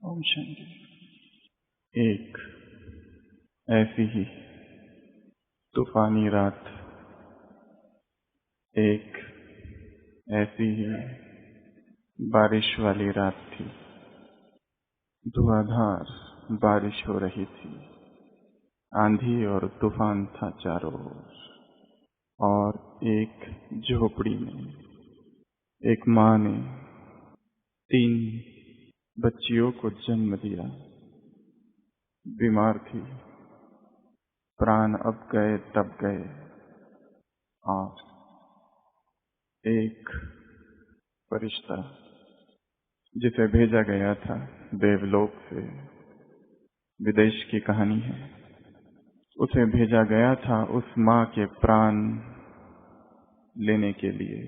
ओम शांति। एक ऐसी ही तूफानी रात, एक ऐसी ही बारिश वाली रात थी। धुआंधार बारिश हो रही थी, आंधी और तूफान था चारों ओर। और एक झोपड़ी में एक माँ ने 3 बच्चियों को जन्म दिया। बीमार थी, प्राण अब गए तब गए। और एक फरिश्ता जिसे भेजा गया था देवलोक से, विदेश की कहानी है, उसे भेजा गया था उस माँ के प्राण लेने के लिए,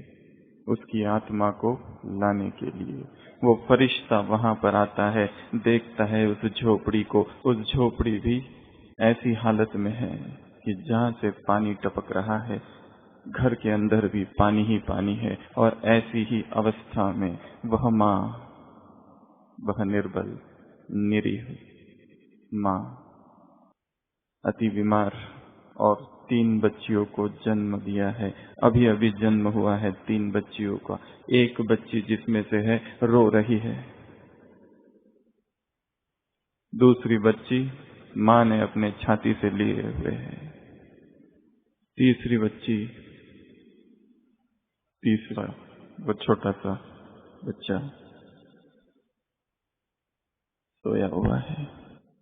उसकी आत्मा को लाने के लिए। वो फरिश्ता वहां पर आता है, देखता है उस झोपड़ी को। उस झोपड़ी भी ऐसी हालत में है कि जहां से पानी टपक रहा है, घर के अंदर भी पानी ही पानी है। और ऐसी ही अवस्था में वह माँ, वह निर्बल निरीह माँ, अति बीमार और 3 बच्चियों को जन्म दिया है। अभी अभी जन्म हुआ है 3 बच्चियों का। एक बच्ची जिसमें से है रो रही है, दूसरी बच्ची माँ ने अपने छाती से लिए हुए है, तीसरा वो छोटा सा बच्चा सोया हुआ है,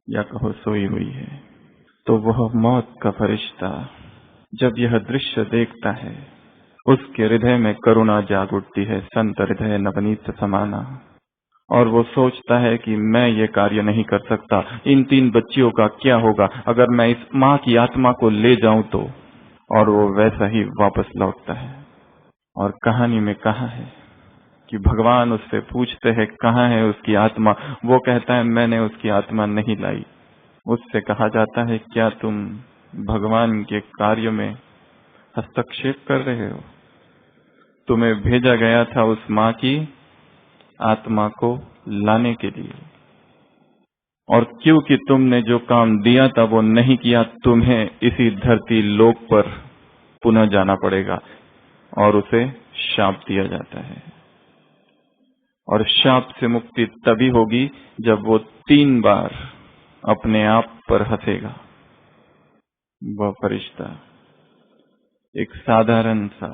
या कहो सोई हुई है। तो वह मौत का फरिश्ता जब यह दृश्य देखता है, उसके हृदय में करुणा जाग उठती है, संत हृदय नवनीत समाना। और वो सोचता है कि मैं ये कार्य नहीं कर सकता, इन 3 बच्चियों का क्या होगा अगर मैं इस माँ की आत्मा को ले जाऊं तो। और वो वैसा ही वापस लौटता है। और कहानी में कहा है कि भगवान उससे पूछते हैं कहाँ है उसकी आत्मा। वो कहता है मैंने उसकी आत्मा नहीं लाई। उससे कहा जाता है क्या तुम भगवान के कार्य में हस्तक्षेप कर रहे हो? तुम्हें भेजा गया था उस माँ की आत्मा को लाने के लिए, और क्योंकि तुमने जो काम दिया था वो नहीं किया, तुम्हें इसी धरती लोक पर पुनः जाना पड़ेगा। और उसे शाप दिया जाता है। और शाप से मुक्ति तभी होगी जब वो 3 बार अपने आप पर हंसेगा। वह फरिश्ता एक साधारण सा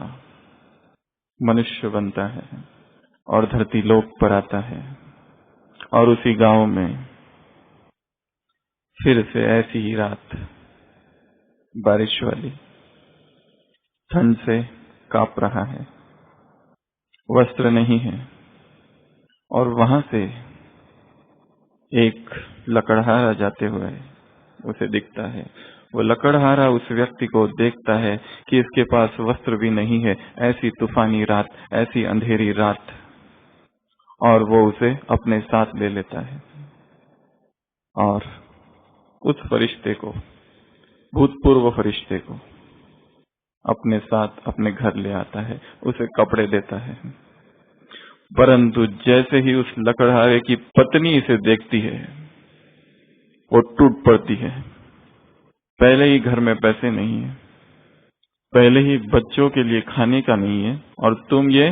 मनुष्य बनता है और धरती लोक पर आता है। और उसी गांव में फिर से ऐसी ही रात, बारिश वाली, ठंड से कांप रहा है, वस्त्र नहीं है। और वहां से एक लकड़हारा जाते हुए उसे दिखता है। वो लकड़हारा उस व्यक्ति को देखता है कि इसके पास वस्त्र भी नहीं है, ऐसी तूफानी रात, ऐसी अंधेरी रात। और वो उसे अपने साथ ले लेता है और उस फरिश्ते को, भूतपूर्व फरिश्ते को, अपने साथ अपने घर ले आता है, उसे कपड़े देता है। परंतु जैसे ही उस लकड़हारे की पत्नी इसे देखती है, वो टूट पड़ती है। पहले ही घर में पैसे नहीं है, पहले ही बच्चों के लिए खाने का नहीं है, और तुम ये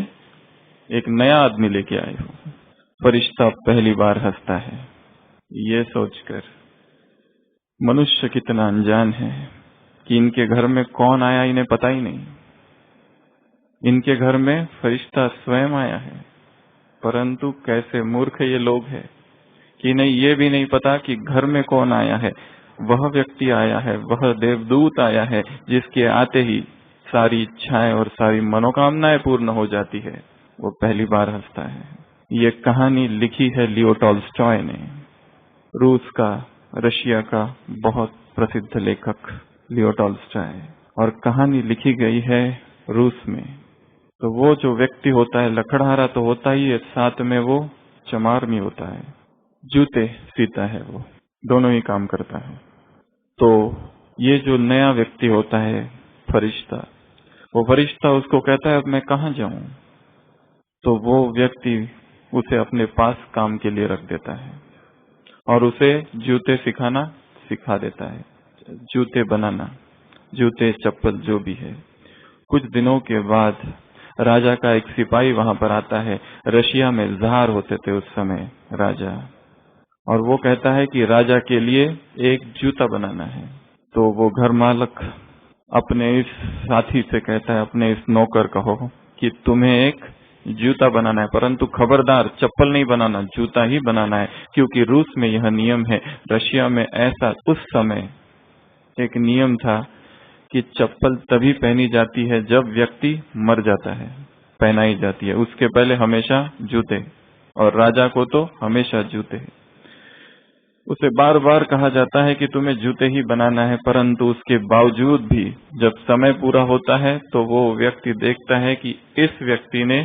एक नया आदमी लेके आए हो। फरिश्ता पहली बार हंसता है। ये सोचकर मनुष्य कितना अनजान है कि इनके घर में कौन आया इन्हें पता ही नहीं। इनके घर में फरिश्ता स्वयं आया है। परंतु कैसे मूर्ख ये लोग हैं कि इन्हें ये भी नहीं पता कि घर में कौन आया है। वह व्यक्ति आया है, वह देवदूत आया है, जिसके आते ही सारी इच्छाएं और सारी मनोकामनाएं पूर्ण हो जाती है। वो पहली बार हंसता है। ये कहानी लिखी है लियो टॉल्स्टॉय ने, रूस का, रशिया का बहुत प्रसिद्ध लेखक लियो टॉल्स्टॉय। और कहानी लिखी गई है रूस में। तो वो जो व्यक्ति होता है, लकड़हारा तो होता ही है, साथ में वो चमार भी होता है, जूते सीता है, वो दोनों ही काम करता है। तो ये जो नया व्यक्ति होता है फरिश्ता, वो फरिश्ता उसको कहता है अब मैं कहाँ जाऊं? तो वो व्यक्ति उसे अपने पास काम के लिए रख देता है। और उसे जूते सिखाना सिखा देता है, जूते बनाना, जूते चप्पल जो भी है। कुछ दिनों के बाद राजा का एक सिपाही वहां पर आता है। रशिया में ज़ार होते थे उस समय राजा, और वो कहता है कि राजा के लिए एक जूता बनाना है। तो वो घर मालक अपने इस साथी से कहता है, अपने इस नौकर कहो कि तुम्हें एक जूता बनाना है, परंतु खबरदार चप्पल नहीं बनाना, जूता ही बनाना है, क्योंकि रूस में यह नियम है। रशिया में ऐसा उस समय एक नियम था कि चप्पल तभी पहनी जाती है जब व्यक्ति मर जाता है, पहनाई जाती है। उसके पहले हमेशा जूते, और राजा को तो हमेशा जूते। उसे बार बार कहा जाता है कि तुम्हें जूते ही बनाना है, परंतु उसके बावजूद भी जब समय पूरा होता है तो वो व्यक्ति देखता है कि इस व्यक्ति ने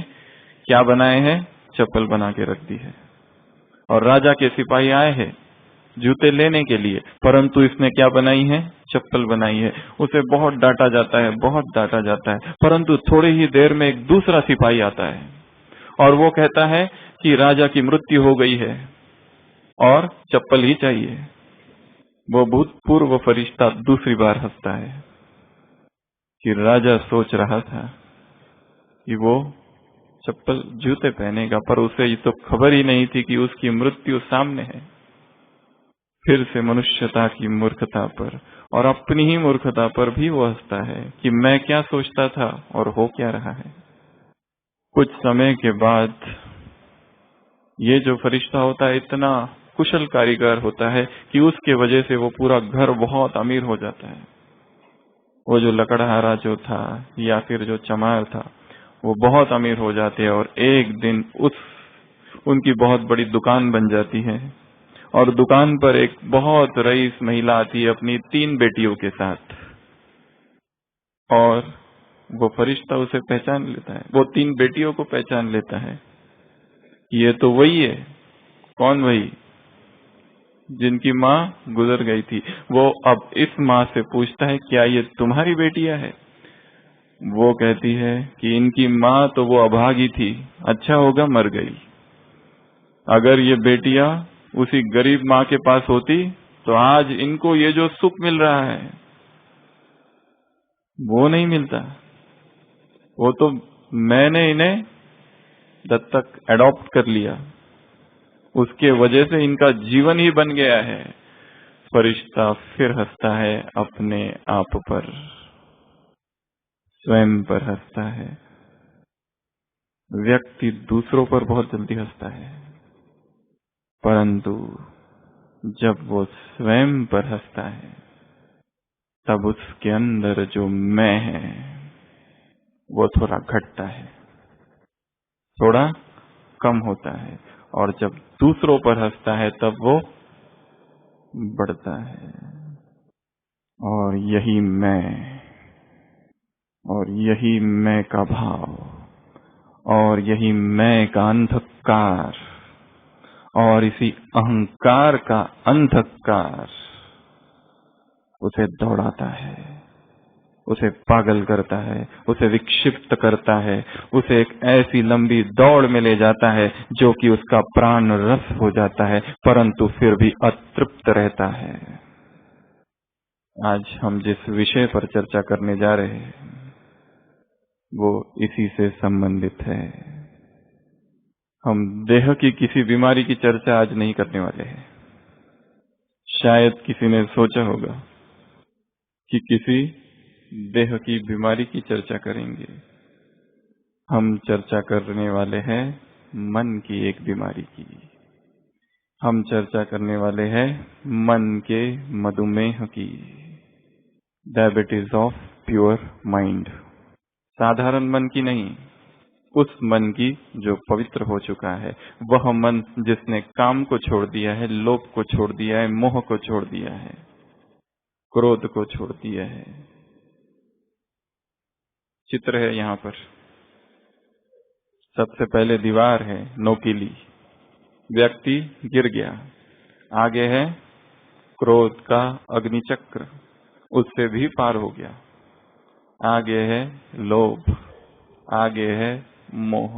क्या बनाए हैं, चप्पल बना के रख दी है। और राजा के सिपाही आए हैं जूते लेने के लिए, परंतु इसने क्या बनाई है, चप्पल बनाई है। उसे बहुत डांटा जाता है, बहुत डांटा जाता है, परंतु थोड़ी ही देर में एक दूसरा सिपाही आता है और वो कहता है कि राजा की मृत्यु हो गई है और चप्पल ही चाहिए। वो भूतपूर्व फरिश्ता दूसरी बार हंसता है कि राजा सोच रहा था कि वो चप्पल जूते पहनेगा, पर उसे ये तो खबर ही नहीं थी कि उसकी मृत्यु सामने है। फिर से मनुष्यता की मूर्खता पर और अपनी ही मूर्खता पर भी वो हंसता है कि मैं क्या सोचता था और हो क्या रहा है। कुछ समय के बाद ये जो फरिश्ता होता है इतना कुशल कारीगर होता है कि उसके वजह से वो पूरा घर बहुत अमीर हो जाता है। वो जो लकड़हारा जो था या फिर जो चमार था वो बहुत अमीर हो जाते हैं, और एक दिन उनकी बहुत बड़ी दुकान बन जाती है, और दुकान पर एक बहुत रईस महिला आती है अपनी 3 बेटियों के साथ, और वो फरिश्ता उसे पहचान लेता है, वो 3 बेटियों को पहचान लेता है। ये तो वही है। कौन? वही जिनकी माँ गुजर गई थी। वो अब इस माँ से पूछता है क्या ये तुम्हारी बेटियां है? वो कहती है कि इनकी माँ तो वो अभागी थी, अच्छा होगा मर गई। अगर ये बेटियां उसी गरीब माँ के पास होती तो आज इनको ये जो सुख मिल रहा है वो नहीं मिलता। वो तो मैंने इन्हें दत्तक एडॉप्ट कर लिया, उसके वजह से इनका जीवन ही बन गया है। फरिश्ता फिर हंसता है अपने आप पर, स्वयं पर हंसता है। व्यक्ति दूसरों पर बहुत जल्दी हंसता है, परंतु जब वो स्वयं पर हंसता है तब उसके अंदर जो मैं है वो थोड़ा घटता है, थोड़ा कम होता है, और जब दूसरों पर हंसता है तब वो बढ़ता है। और यही मैं, और यही मैं का भाव, और यही मैं का अंधकार, और इसी अहंकार का अंधकार उसे दौड़ाता है, उसे पागल करता है, उसे विक्षिप्त करता है, उसे एक ऐसी लंबी दौड़ में ले जाता है जो कि उसका प्राण रस हो जाता है, परंतु फिर भी अतृप्त रहता है। आज हम जिस विषय पर चर्चा करने जा रहे हैं वो इसी से संबंधित है। हम देह की किसी बीमारी की चर्चा आज नहीं करने वाले हैं। शायद किसी ने सोचा होगा कि किसी देह की बीमारी की चर्चा करेंगे। हम चर्चा करने वाले हैं मन की एक बीमारी की। हम चर्चा करने वाले हैं मन के मधुमेह की, डायबिटीज ऑफ प्योर माइंड। साधारण मन की नहीं, उस मन की जो पवित्र हो चुका है, वह मन जिसने काम को छोड़ दिया है, लोभ को छोड़ दिया है, मोह को छोड़ दिया है, क्रोध को छोड़ दिया है। चित्र है यहाँ पर। सबसे पहले दीवार है नोकीली, व्यक्ति गिर गया। आगे है क्रोध का अग्निचक्र, उससे भी पार हो गया। आगे है लोभ, आगे है मोह,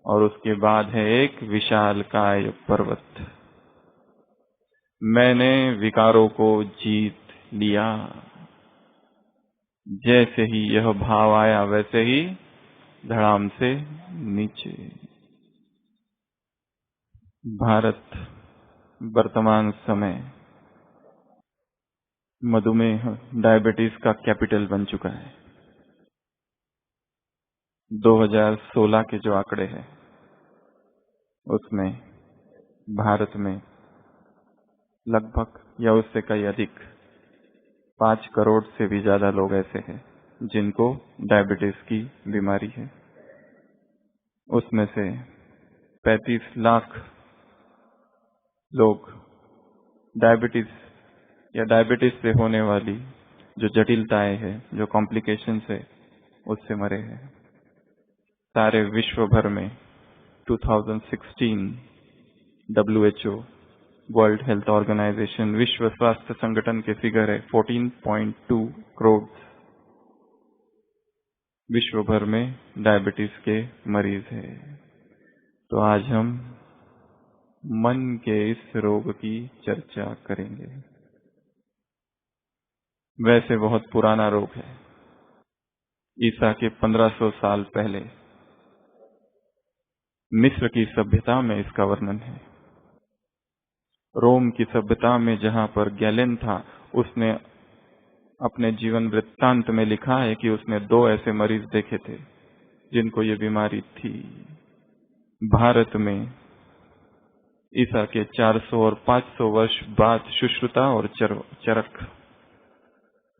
और उसके बाद है एक विशालकाय पर्वत। मैंने विकारों को जीत लिया। जैसे ही यह भाव आया वैसे ही धड़ाम से नीचे। भारत वर्तमान समय मधुमेह डायबिटीज का कैपिटल बन चुका है। 2016 के जो आंकड़े हैं उसमें भारत में लगभग या उससे कहीं अधिक 5 करोड़ से भी ज्यादा लोग ऐसे हैं जिनको डायबिटीज की बीमारी है। उसमें से 35 लाख लोग डायबिटीज या डायबिटीज से होने वाली जो जटिलताएं हैं, जो कॉम्प्लिकेशंस है, उससे मरे हैं। सारे विश्व भर में 2016 WHO वर्ल्ड हेल्थ ऑर्गेनाइजेशन विश्व स्वास्थ्य संगठन के फिगर है 14.2 करोड़ विश्व भर में डायबिटीज के मरीज है। तो आज हम मन के इस रोग की चर्चा करेंगे। वैसे बहुत पुराना रोग है। ईसा के 1500 साल पहले मिस्र की सभ्यता में इसका वर्णन है। रोम की सभ्यता में जहां पर गैलेन था, उसने अपने जीवन वृत्तांत में लिखा है कि उसने 2 ऐसे मरीज देखे थे जिनको ये बीमारी थी। भारत में ईसा के 400 और 500 वर्ष बाद सुश्रुता और चरक,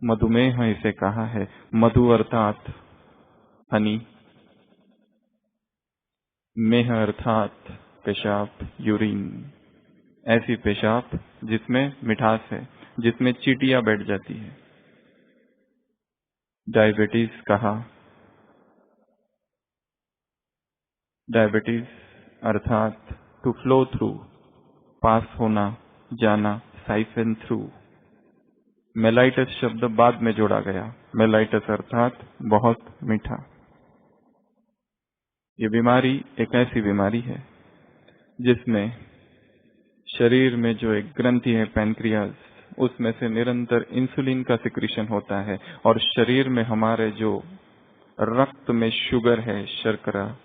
मधुमेह इसे कहा है। मधु अर्थात हनी, मेह अर्थात पेशाब, यूरिन, ऐसी पेशाब जिसमें मिठास है, जिसमें चींटियां बैठ जाती है। डायबिटीज कहा। डायबिटीज अर्थात टू फ्लो थ्रू, पास होना, जाना, साइफन थ्रू। मेलाइटस शब्द बाद में जोड़ा गया। मेलाइटस अर्थात बहुत मीठा। ये बीमारी एक ऐसी बीमारी है जिसमें शरीर में जो एक ग्रंथि है पैनक्रियाज, उसमें से निरंतर इंसुलिन का सिक्रीशन होता है और शरीर में हमारे जो रक्त में शुगर है, शर्करा,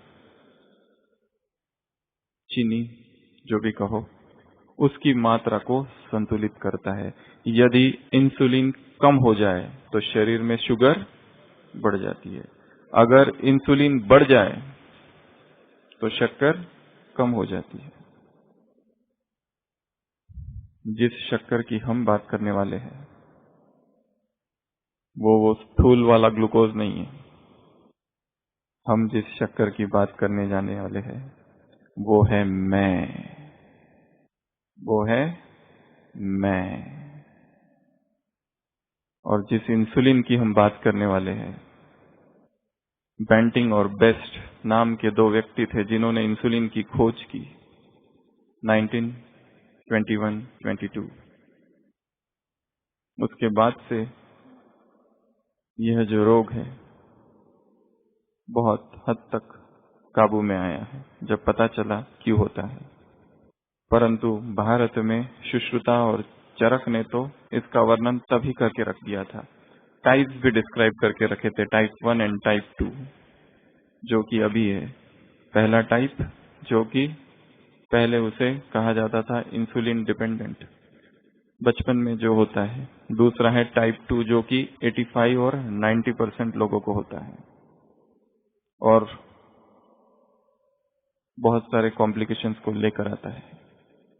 चीनी, जो भी कहो, उसकी मात्रा को संतुलित करता है। यदि इंसुलिन कम हो जाए तो शरीर में शुगर बढ़ जाती है। अगर इंसुलिन बढ़ जाए तो शक्कर कम हो जाती है। जिस शक्कर की हम बात करने वाले हैं वो स्थूल वाला ग्लूकोज नहीं है। हम जिस शक्कर की बात करने जाने वाले हैं वो है मैं, वो है मैं। और जिस इंसुलिन की हम बात करने वाले हैं, बेंटिंग और बेस्ट नाम के 2 व्यक्ति थे जिन्होंने इंसुलिन की खोज की 1921-22। उसके बाद से यह जो रोग है बहुत हद तक काबू में आया है, जब पता चला क्यों होता है। परंतु भारत में सुश्रुता और चरक ने तो इसका वर्णन तभी करके रख दिया था। टाइप्स भी डिस्क्राइब करके रखे थे, टाइप 1 एंड टाइप 2, जो कि अभी है। पहला टाइप जो कि पहले उसे कहा जाता था इंसुलिन डिपेंडेंट, बचपन में जो होता है। दूसरा है टाइप 2 जो कि 85 और 90% लोगों को होता है और बहुत सारे कॉम्प्लिकेशंस को लेकर आता है,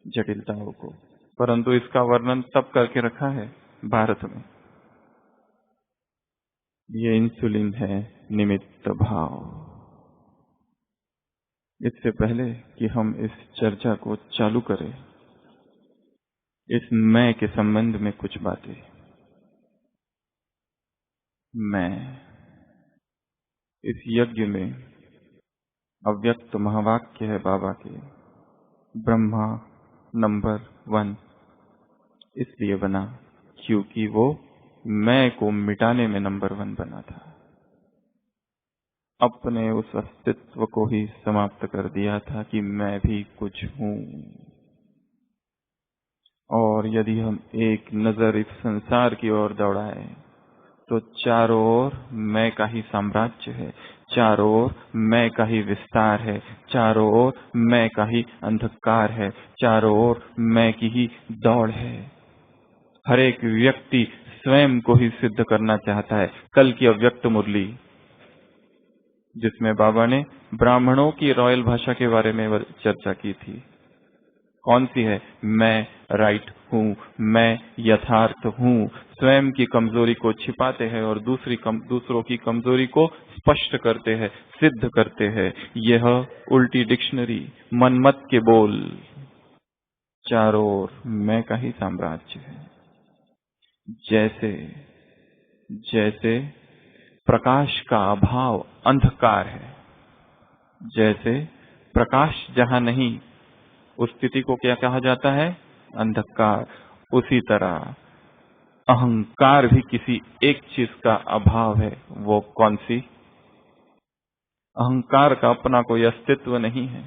जटिलताओं को। परंतु इसका वर्णन तब करके रखा है भारत में। ये इंसुलिन है निमित्त भाव। इससे पहले कि हम इस चर्चा को चालू करें, इस मैं के संबंध में कुछ बातें। मैं इस यज्ञ में अव्यक्त महावाक्य है बाबा के। ब्रह्मा नंबर 1 इसलिए बना क्योंकि वो मैं को मिटाने में नंबर 1 बना था। अपने उस अस्तित्व को ही समाप्त कर दिया था कि मैं भी कुछ हूं। और और यदि हम एक नजर इस संसार की ओर दौड़ाएं तो चारों ओर मैं का ही साम्राज्य है, चारों ओर मैं का ही विस्तार है, चारों ओर मैं का ही अंधकार है, चारों ओर मैं की ही दौड़ है। हर एक व्यक्ति स्वयं को ही सिद्ध करना चाहता है। कल की अव्यक्त मुरली जिसमें बाबा ने ब्राह्मणों की रॉयल भाषा के बारे में चर्चा की थी, कौन सी है? मैं राइट हूँ, मैं यथार्थ हूँ। स्वयं की कमजोरी को छिपाते हैं और दूसरों की कमजोरी को स्पष्ट करते हैं, सिद्ध करते हैं। यह उल्टी डिक्शनरी, मनमत के बोल। चारों ओर मैं का ही साम्राज्य है। जैसे जैसे प्रकाश का अभाव अंधकार है, जैसे प्रकाश जहां नहीं उस स्थिति को क्या कहा जाता है? अंधकार। उसी तरह अहंकार भी किसी एक चीज का अभाव है। वो कौन सी? अहंकार का अपना कोई अस्तित्व नहीं है,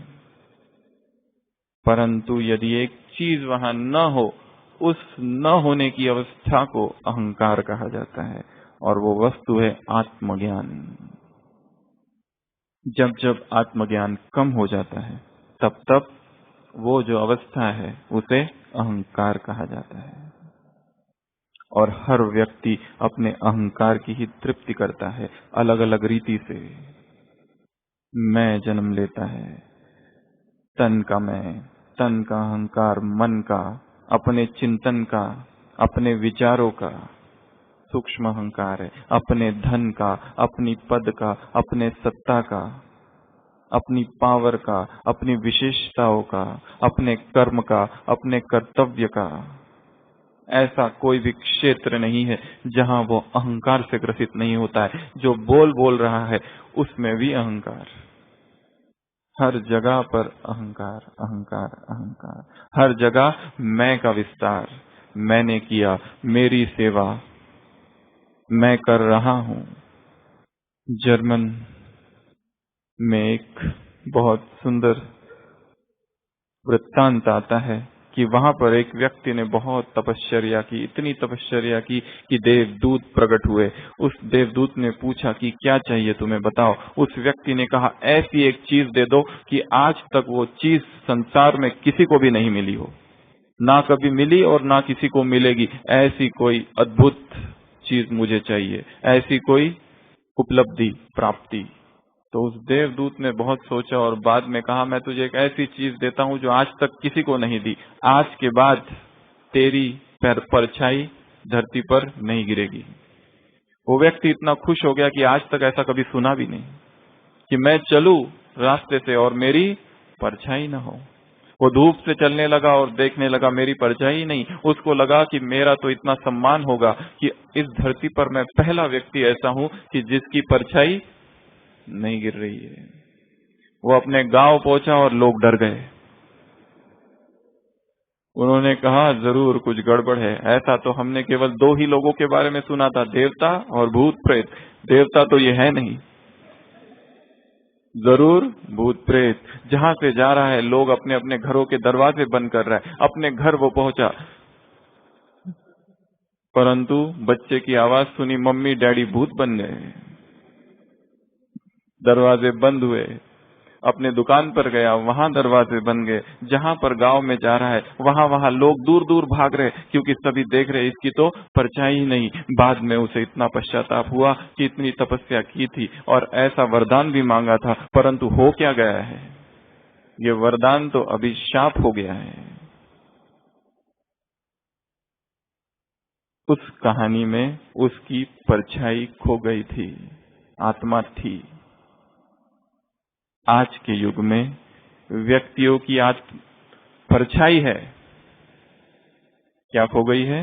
परंतु यदि एक चीज वहां न हो, उस न होने की अवस्था को अहंकार कहा जाता है, और वो वस्तु है आत्मज्ञान। जब जब आत्मज्ञान कम हो जाता है, तब तब वो जो अवस्था है उसे अहंकार कहा जाता है। और हर व्यक्ति अपने अहंकार की ही तृप्ति करता है, अलग अलग रीति से। मैं जन्म लेता है, तन का मैं, तन का अहंकार, मन का, अपने चिंतन का, अपने विचारों का सूक्ष्म अहंकार है, अपने धन का, अपनी पद का, अपने सत्ता का, अपनी पावर का, अपनी विशेषताओं का, अपने कर्म का, अपने कर्तव्य का। ऐसा कोई भी क्षेत्र नहीं है जहां वो अहंकार से ग्रसित नहीं होता है। जो बोल रहा है उसमें भी अहंकार, हर जगह पर अहंकार, अहंकार, अहंकार। हर जगह मैं का विस्तार, मैंने किया, मेरी सेवा, मैं कर रहा हूं। जर्मन में एक बहुत सुंदर वृत्तांत आता है कि वहां पर एक व्यक्ति ने बहुत तपश्चर्या की, इतनी तपश्चर्या की कि देवदूत प्रकट हुए। उस देवदूत ने पूछा कि क्या चाहिए तुम्हें, बताओ। उस व्यक्ति ने कहा, ऐसी एक चीज दे दो कि आज तक वो चीज संसार में किसी को भी नहीं मिली हो, ना कभी मिली और ना किसी को मिलेगी। ऐसी कोई अद्भुत चीज मुझे चाहिए, ऐसी कोई उपलब्धि, प्राप्ति। तो उस देवदूत ने बहुत सोचा और बाद में कहा, मैं तुझे एक ऐसी चीज देता हूं जो आज तक किसी को नहीं दी। आज के बाद तेरी परछाई धरती पर नहीं गिरेगी। वो व्यक्ति इतना खुश हो गया कि आज तक ऐसा कभी सुना भी नहीं कि मैं चलूं रास्ते से और मेरी परछाई न हो। वो धूप से चलने लगा और देखने लगा, मेरी परछाई ही नहीं। उसको लगा कि मेरा तो इतना सम्मान होगा कि इस धरती पर मैं पहला व्यक्ति ऐसा हूं कि जिसकी परछाई नहीं गिर रही है। वो अपने गांव पहुंचा और लोग डर गए। उन्होंने कहा, जरूर कुछ गड़बड़ है। ऐसा तो हमने केवल दो ही लोगों के बारे में सुना था, देवता और भूत प्रेत। देवता तो ये है नहीं, जरूर भूत प्रेत। जहां से जा रहा है लोग अपने अपने घरों के दरवाजे बंद कर रहा है। अपने घर वो पहुंचा, परंतु बच्चे की आवाज सुनी, मम्मी डैडी भूत बन गए। दरवाजे बंद हुए। अपने दुकान पर गया, वहां दरवाजे बन गए। जहां पर गांव में जा रहा है वहां लोग दूर दूर भाग रहे, क्योंकि सभी देख रहे इसकी तो परछाई ही नहीं। बाद में उसे इतना पश्चाताप हुआ कि इतनी तपस्या की थी और ऐसा वरदान भी मांगा था, परंतु हो क्या गया है? ये वरदान तो अभिशाप हो गया है। उस कहानी में उसकी परछाई खो गई थी, आत्मा थी। आज के युग में व्यक्तियों की परछाई है, क्या खो गई है?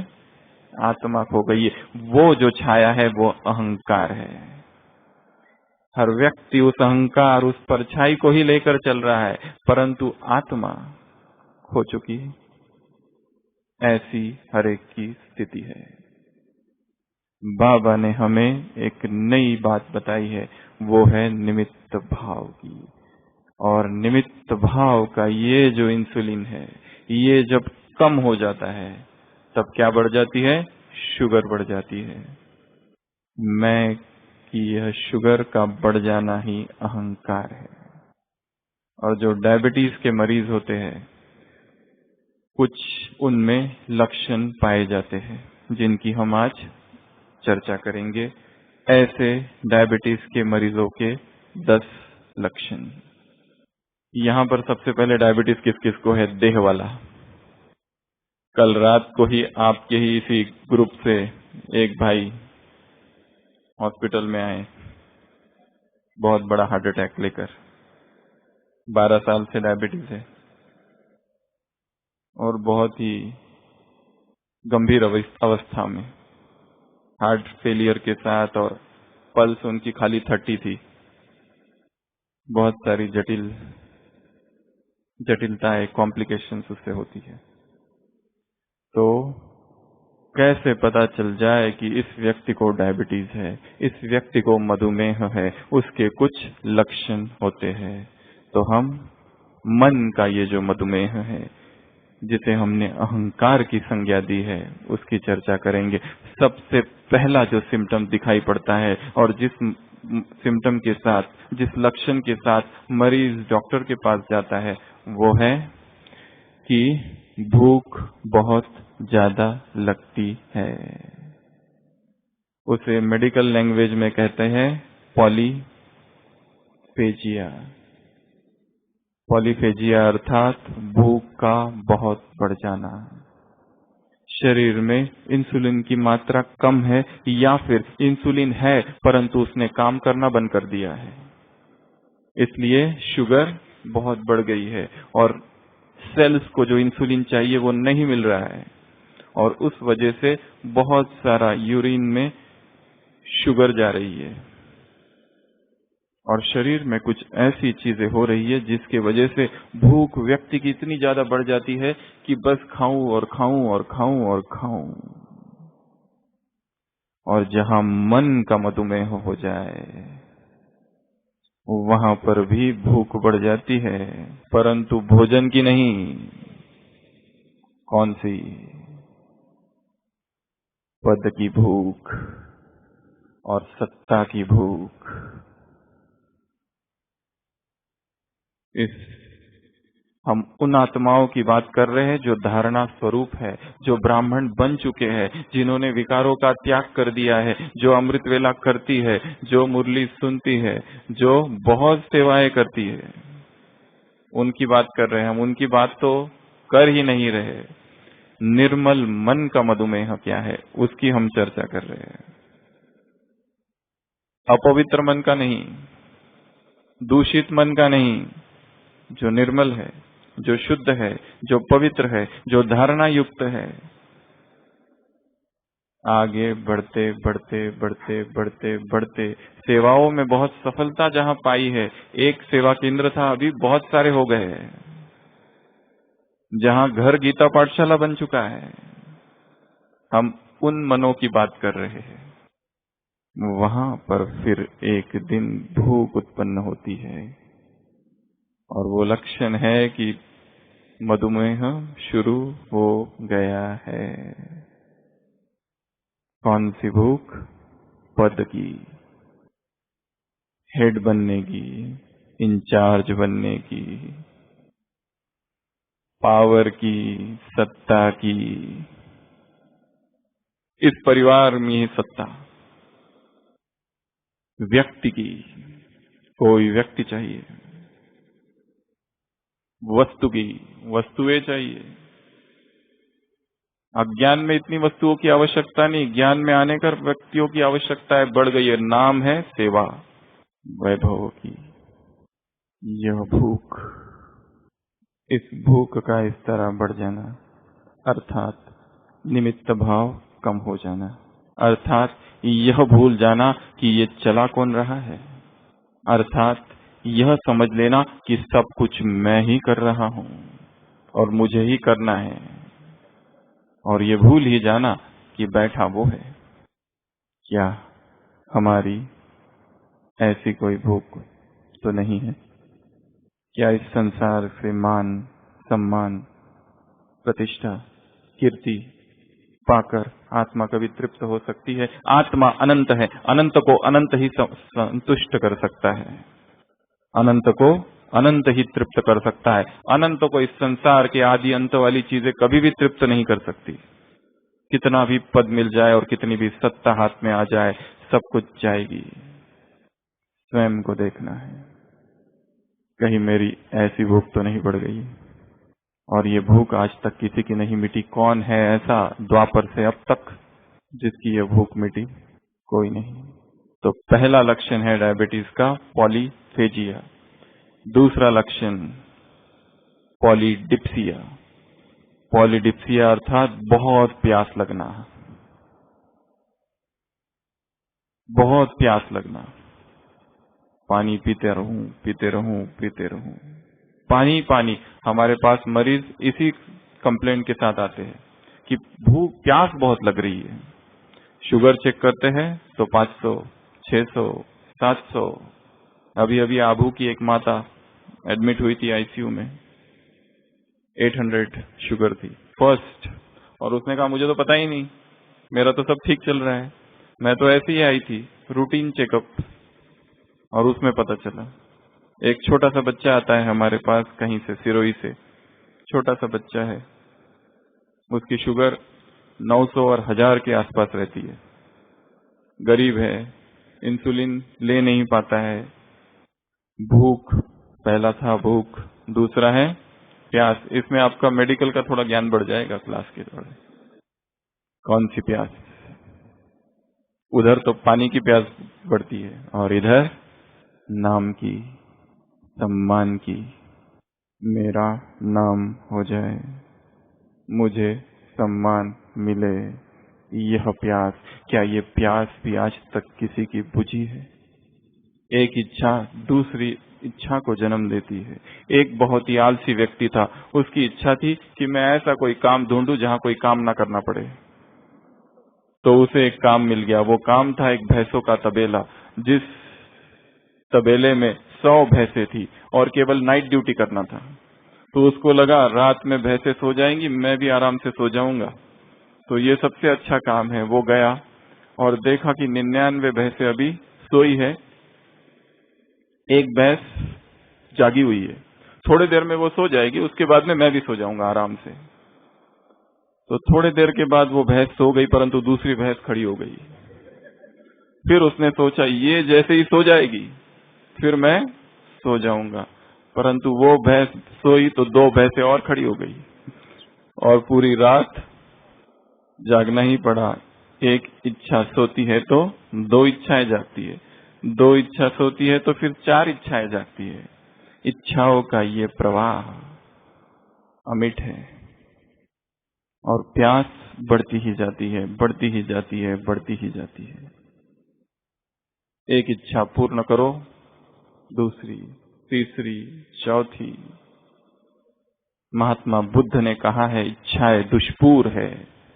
आत्मा खो गई है। वो जो छाया है वो अहंकार है। हर व्यक्ति उस अहंकार, उस परछाई को ही लेकर चल रहा है, परंतु आत्मा खो चुकी है। ऐसी हर एक की स्थिति है। बाबा ने हमें एक नई बात बताई है, वो है निमित्त भाव की। और निमित्त भाव का ये जो इंसुलिन है, ये जब कम हो जाता है तब क्या बढ़ जाती है? शुगर बढ़ जाती है। मैं कि यह शुगर का बढ़ जाना ही अहंकार है। और जो डायबिटीज के मरीज होते हैं, कुछ उनमें लक्षण पाए जाते हैं जिनकी हम आज चर्चा करेंगे। ऐसे डायबिटीज के मरीजों के 10 लक्षण। यहाँ पर सबसे पहले डायबिटीज किस किस को है? देह वाला। कल रात को ही आपके ही इसी ग्रुप से एक भाई हॉस्पिटल में आए, बहुत बड़ा हार्ट अटैक लेकर। 12 साल से डायबिटीज है और बहुत ही गंभीर अवस्था में, हार्ट फेलियर के साथ, और पल्स उनकी खाली 30 थी। बहुत सारी जटिलताएं, कॉम्प्लिकेशंस उससे होती है। तो कैसे पता चल जाए कि इस व्यक्ति को डायबिटीज है, इस व्यक्ति को मधुमेह है? उसके कुछ लक्षण होते हैं। तो हम मन का ये जो मधुमेह है, जिसे हमने अहंकार की संज्ञा दी है, उसकी चर्चा करेंगे। सबसे पहला जो सिम्टम दिखाई पड़ता है और जिस सिम्टम के साथ, जिस लक्षण के साथ मरीज डॉक्टर के पास जाता है, वो है कि भूख बहुत ज्यादा लगती है। उसे मेडिकल लैंग्वेज में कहते हैं पॉलीफेजिया। पॉलीफेजिया अर्थात भूख का बहुत बढ़ जाना। शरीर में इंसुलिन की मात्रा कम है, या फिर इंसुलिन है परंतु उसने काम करना बंद कर दिया है, इसलिए शुगर बहुत बढ़ गई है और सेल्स को जो इंसुलिन चाहिए वो नहीं मिल रहा है, और उस वजह से बहुत सारा यूरिन में शुगर जा रही है और शरीर में कुछ ऐसी चीजें हो रही है जिसके वजह से भूख व्यक्ति की इतनी ज्यादा बढ़ जाती है कि बस खाऊं और खाऊं और खाऊं और खाऊं। और जहां मन का मधुमेह हो जाए, वहां पर भी भूख बढ़ जाती है, परंतु भोजन की नहीं। कौन सी? पद की भूख और सत्ता की भूख। हम उन आत्माओं की बात कर रहे हैं जो धारणा स्वरूप है, जो ब्राह्मण बन चुके हैं, जिन्होंने विकारों का त्याग कर दिया है, जो अमृत वेला करती है, जो मुरली सुनती है, जो बहुत सेवाएं करती है, उनकी बात कर रहे हैं हम। उनकी बात तो कर ही नहीं रहे। निर्मल मन का मधुमेह क्या है, उसकी हम चर्चा कर रहे हैं। अपवित्र मन का नहीं, दूषित मन का नहीं, जो निर्मल है, जो शुद्ध है, जो पवित्र है, जो धारणा युक्त है। आगे बढ़ते बढ़ते बढ़ते बढ़ते बढ़ते सेवाओं में बहुत सफलता जहां पाई है, एक सेवा केंद्र था, अभी बहुत सारे हो गए हैं। जहां घर गीता पाठशाला बन चुका है, हम उन मनों की बात कर रहे हैं। वहां पर फिर एक दिन भूख उत्पन्न होती है और वो लक्षण है कि मधुमेह शुरू हो गया है। कौन सी भूख? पद की, हेड बनने की, इंचार्ज बनने की, पावर की, सत्ता की। इस परिवार में सत्ता, व्यक्ति की, कोई व्यक्ति चाहिए, वस्तु की, वस्तुएं चाहिए। अज्ञान में इतनी वस्तुओं की आवश्यकता नहीं, ज्ञान में आने कर व्यक्तियों की आवश्यकता बढ़ गई है। नाम है सेवा, वैभव की। यह भूख, इस भूख का इस तरह बढ़ जाना, अर्थात निमित्त भाव कम हो जाना, अर्थात यह भूल जाना कि ये चला कौन रहा है, अर्थात यह समझ लेना कि सब कुछ मैं ही कर रहा हूं और मुझे ही करना है, और ये भूल ही जाना कि बैठा वो है। क्या हमारी ऐसी कोई भूख तो नहीं है? क्या इस संसार से मान, सम्मान, प्रतिष्ठा, कीर्ति, पाकर आत्मा कभी तृप्त हो सकती है। आत्मा अनंत है, अनंत को अनंत ही संतुष्ट कर सकता है, अनंत को अनंत ही तृप्त कर सकता है। अनंत को इस संसार के आदि अंत वाली चीजें कभी भी तृप्त नहीं कर सकती। कितना भी पद मिल जाए और कितनी भी सत्ता हाथ में आ जाए, सब कुछ जाएगी। स्वयं को देखना है, कहीं मेरी ऐसी भूख तो नहीं बढ़ गई, और ये भूख आज तक किसी की नहीं मिटी। कौन है ऐसा द्वापर से अब तक जिसकी ये भूख मिटी? कोई नहीं। तो पहला लक्षण है डायबिटीज का पॉलीफेजिया। दूसरा लक्षण पॉलीडिप्सिया। पॉलीडिप्सिया अर्थात बहुत प्यास लगना, बहुत प्यास लगना। पानी पीते रहूं, पीते रहूं, पीते रहूं, पानी पानी। हमारे पास मरीज इसी कंप्लेंट के साथ आते हैं कि भूख प्यास बहुत लग रही है। शुगर चेक करते हैं तो 500, 600, 700। अभी अभी आबू की एक माता एडमिट हुई थी आईसीयू में, 800 शुगर थी फर्स्ट, और उसने कहा मुझे तो पता ही नहीं, मेरा तो सब ठीक चल रहा है, मैं तो ऐसे ही आई थी रूटीन चेकअप। और उसमें पता चला। एक छोटा सा बच्चा आता है हमारे पास कहीं से, सिरोही से, छोटा सा बच्चा है, उसकी शुगर 900 और 1000 के आसपास रहती है, गरीब है, इंसुलिन ले नहीं पाता है। भूख, पहला था भूख, दूसरा है प्यास। इसमें आपका मेडिकल का थोड़ा ज्ञान बढ़ जाएगा क्लास के दौरान। कौन सी प्यास? उधर तो पानी की प्यास बढ़ती है, और इधर नाम की, सम्मान की। मेरा नाम हो जाए, मुझे सम्मान मिले, यह प्यास। क्या ये प्यास भी आज तक किसी की बुझी है? एक इच्छा दूसरी इच्छा को जन्म देती है। एक बहुत ही आलसी व्यक्ति था, उसकी इच्छा थी कि मैं ऐसा कोई काम ढूंढूं जहां कोई काम ना करना पड़े। तो उसे एक काम मिल गया। वो काम था एक भैंसों का तबेला। जिस तबेले में 100 भैंसें थी और केवल नाइट ड्यूटी करना था। तो उसको लगा रात में भैंसें सो जाएंगी, मैं भी आराम से सो जाऊंगा, तो ये सबसे अच्छा काम है। वो गया और देखा कि 99 भैंसें अभी सोई है, एक भैंस जागी हुई है। थोड़ी देर में वो सो जाएगी, उसके बाद में मैं भी सो जाऊंगा आराम से। तो थोड़ी देर के बाद वो भैंस सो गई, परंतु दूसरी भैंस खड़ी हो गई। फिर उसने सोचा ये जैसे ही सो जाएगी फिर मैं सो जाऊंगा, परंतु वो भैंस सोई तो 2 भैंसें और खड़ी हो गई, और पूरी रात जागना ही पड़ा। एक इच्छा सोती है तो 2 इच्छाएं जागती है, 2 इच्छा सोती है तो फिर 4 इच्छाएं जागती है। इच्छाओं का ये प्रवाह अमिट है, और प्यास बढ़ती ही जाती है, बढ़ती ही जाती है, बढ़ती ही जाती है। एक इच्छा पूर्ण करो, दूसरी, तीसरी, चौथी। महात्मा बुद्ध ने कहा है इच्छाएं दुष्पूर है,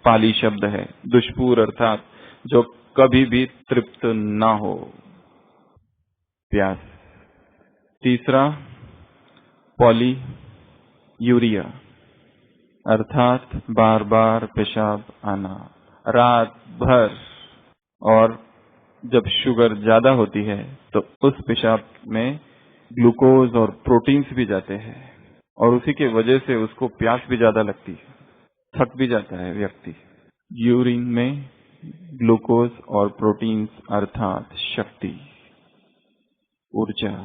पाली शब्द है। दुष्पूर अर्थात जो कभी भी तृप्त ना हो, प्यास। तीसरा पॉली यूरिया अर्थात बार बार पेशाब आना रात भर, और जब शुगर ज्यादा होती है तो उस पेशाब में ग्लूकोज और प्रोटीन्स भी जाते हैं, और उसी के वजह से उसको प्यास भी ज्यादा लगती है, थक भी जाता है व्यक्ति। यूरिन में ग्लूकोज और प्रोटीन्स अर्थात शक्ति, ऊर्जा।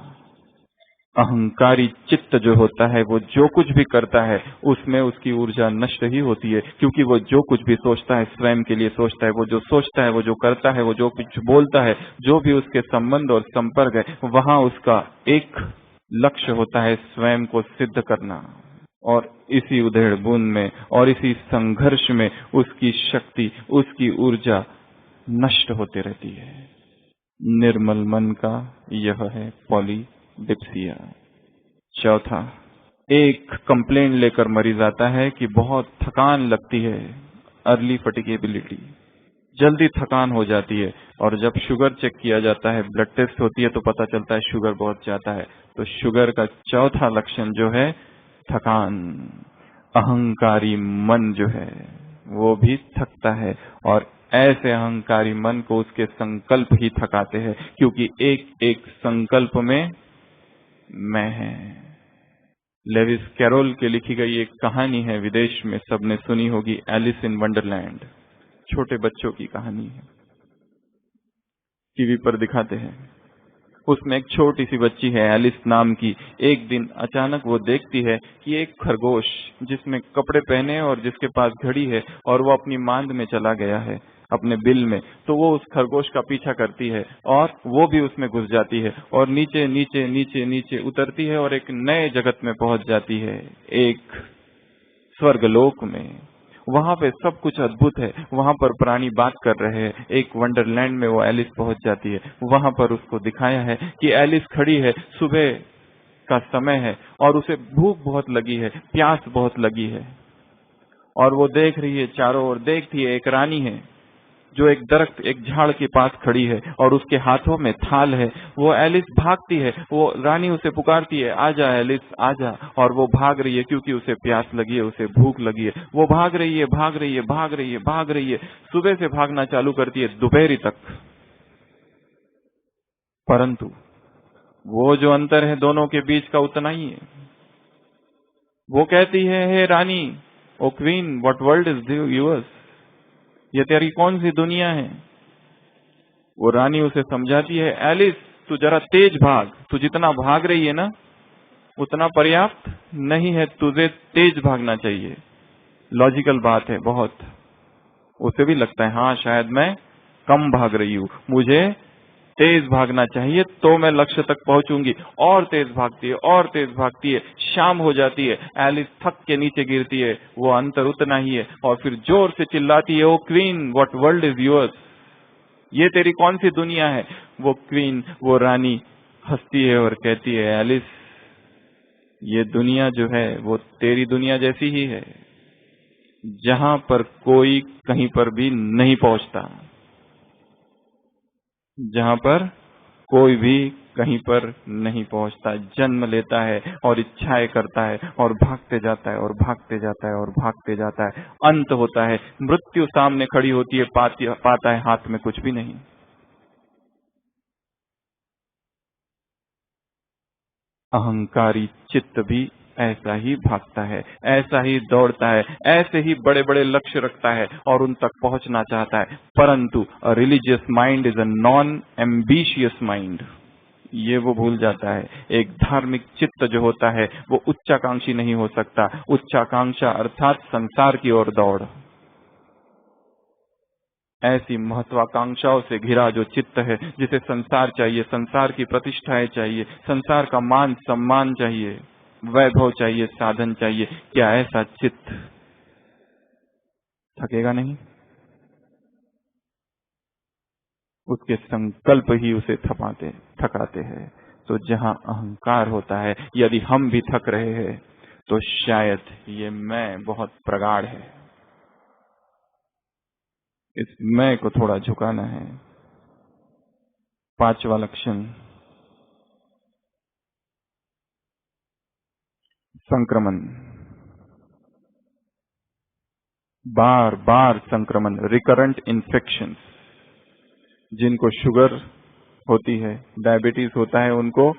अहंकारी चित्त जो होता है वो जो कुछ भी करता है उसमें उसकी ऊर्जा नष्ट ही होती है, क्योंकि वो जो कुछ भी सोचता है स्वयं के लिए सोचता है। वो जो सोचता है, वो जो करता है, वो जो कुछ बोलता है, जो भी उसके संबंध और संपर्क है, वहां उसका एक लक्ष्य होता है स्वयं को सिद्ध करना। और इसी उधेड़ बुन में और इसी संघर्ष में उसकी शक्ति, उसकी ऊर्जा नष्ट होती रहती है। निर्मल मन का यह है पॉलीडिप्सिया। चौथा, एक कंप्लेंट लेकर मरीज आता है कि बहुत थकान लगती है, अर्ली फटिगेबिलिटी, जल्दी थकान हो जाती है। और जब शुगर चेक किया जाता है, ब्लड टेस्ट होती है, तो पता चलता है शुगर बहुत ज्यादा है। तो शुगर का चौथा लक्षण जो है थकान। अहंकारी मन जो है वो भी थकता है। और ऐसे अहंकारी मन को उसके संकल्प ही थकाते हैं, क्योंकि एक एक संकल्प में मैं है। लेविस कैरोल के लिखी गई एक कहानी है, विदेश में सबने सुनी होगी, एलिस इन वंडरलैंड। छोटे बच्चों की कहानी है, टीवी पर दिखाते हैं। उसमें एक छोटी सी बच्ची है, एलिस नाम की। एक दिन अचानक वो देखती है कि एक खरगोश जिसमें कपड़े पहने और जिसके पास घड़ी है, और वो अपनी मांद में चला गया है, अपने बिल में। तो वो उस खरगोश का पीछा करती है और वो भी उसमें घुस जाती है और नीचे नीचे नीचे नीचे उतरती है और एक नए जगत में पहुंच जाती है, एक स्वर्गलोक में। वहां पे सब कुछ अद्भुत है, वहां पर प्राणी बात कर रहे हैं। एक वंडरलैंड में वो एलिस पहुंच जाती है। वहां पर उसको दिखाया है कि एलिस खड़ी है, सुबह का समय है और उसे भूख बहुत लगी है, प्यास बहुत लगी है, और वो देख रही है चारों ओर। देखती है एक रानी है जो एक दरख्त, एक झाड़ के पास खड़ी है और उसके हाथों में थाल है। वो एलिस भागती है, वो रानी उसे पुकारती है, आजा एलिस आजा। और वो भाग रही है क्योंकि उसे प्यास लगी है, उसे भूख लगी है। वो भाग रही है, भाग रही है, भाग रही है, भाग रही है। सुबह से भागना चालू करती है दोपहरी तक। परंतु वो जो अंतर है दोनों के बीच का उतना ही है। वो कहती है, हे रानी, O queen, what world is yours, ये तेरी कौन सी दुनिया है। वो रानी उसे समझाती है, एलिस तू जरा तेज भाग, तू जितना भाग रही है ना उतना पर्याप्त नहीं है, तुझे तेज भागना चाहिए। लॉजिकल बात है बहुत। उसे भी लगता है हाँ शायद मैं कम भाग रही हूँ, मुझे तेज भागना चाहिए तो मैं लक्ष्य तक पहुंचूंगी। और तेज भागती है और तेज भागती है। शाम हो जाती है, एलिस थक के नीचे गिरती है, वो अंतर उतना ही है। और फिर जोर से चिल्लाती है, O queen, what world is yours, ये तेरी कौन सी दुनिया है। वो क्वीन, वो रानी हंसती है और कहती है, एलिस ये दुनिया जो है वो तेरी दुनिया जैसी ही है, जहां पर कोई कहीं पर भी नहीं पहुंचता, जहां पर कोई भी कहीं पर नहीं पहुंचता। जन्म लेता है और इच्छाएं करता है और भागते जाता है और भागते जाता है और भागते जाता है। अंत होता है, मृत्यु सामने खड़ी होती है, पाता है हाथ में कुछ भी नहीं। अहंकारी चित्त भी ऐसा ही भागता है, ऐसा ही दौड़ता है, ऐसे ही बड़े बड़े लक्ष्य रखता है और उन तक पहुंचना चाहता है। परंतु religious mind is a non ambitious mind, ये वो भूल जाता है। एक धार्मिक चित्त जो होता है वो उच्चाकांक्षी नहीं हो सकता। उच्चाकांक्षा अर्थात संसार की ओर दौड़। ऐसी महत्वाकांक्षाओं से घिरा जो चित्त है, जिसे संसार चाहिए, संसार की प्रतिष्ठाएं चाहिए, संसार का मान सम्मान चाहिए, वैभव चाहिए, साधन चाहिए, क्या ऐसा चित्त थकेगा नहीं? उसके संकल्प ही उसे थकाते हैं। तो जहां अहंकार होता है, यदि हम भी थक रहे हैं तो शायद ये मैं बहुत प्रगाढ़ है, इस मैं को थोड़ा झुकाना है। पांचवा लक्षण, संक्रमण। बार बार संक्रमण, रिकरेंट इन्फेक्शन। जिनको शुगर होती है, डायबिटीज होता है, उनको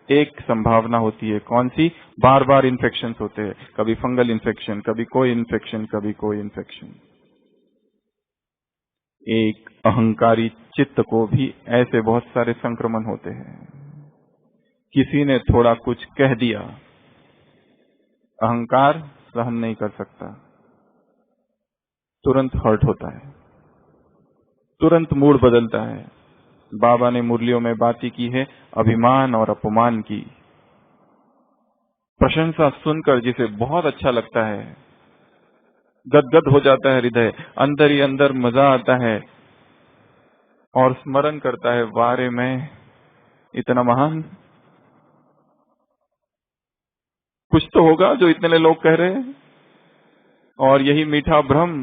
एक संभावना होती है, कौन सी? बार बार इन्फेक्शन होते हैं, कभी फंगल इन्फेक्शन, कभी कोई इन्फेक्शन, कभी कोई इन्फेक्शन। एक अहंकारी चित्त को भी ऐसे बहुत सारे संक्रमण होते हैं। किसी ने थोड़ा कुछ कह दिया, अहंकार सहन नहीं कर सकता, तुरंत हर्ट होता है, तुरंत मूड बदलता है। बाबा ने मुरलियों में बातें की है अभिमान और अपमान की। प्रशंसा सुनकर जिसे बहुत अच्छा लगता है, गदगद हो जाता है हृदय, अंदर ही अंदर मजा आता है और स्मरण करता है, वारे मैं इतना महान, कुछ तो होगा जो इतने लोग कह रहे हैं। और यही मीठा भ्रम,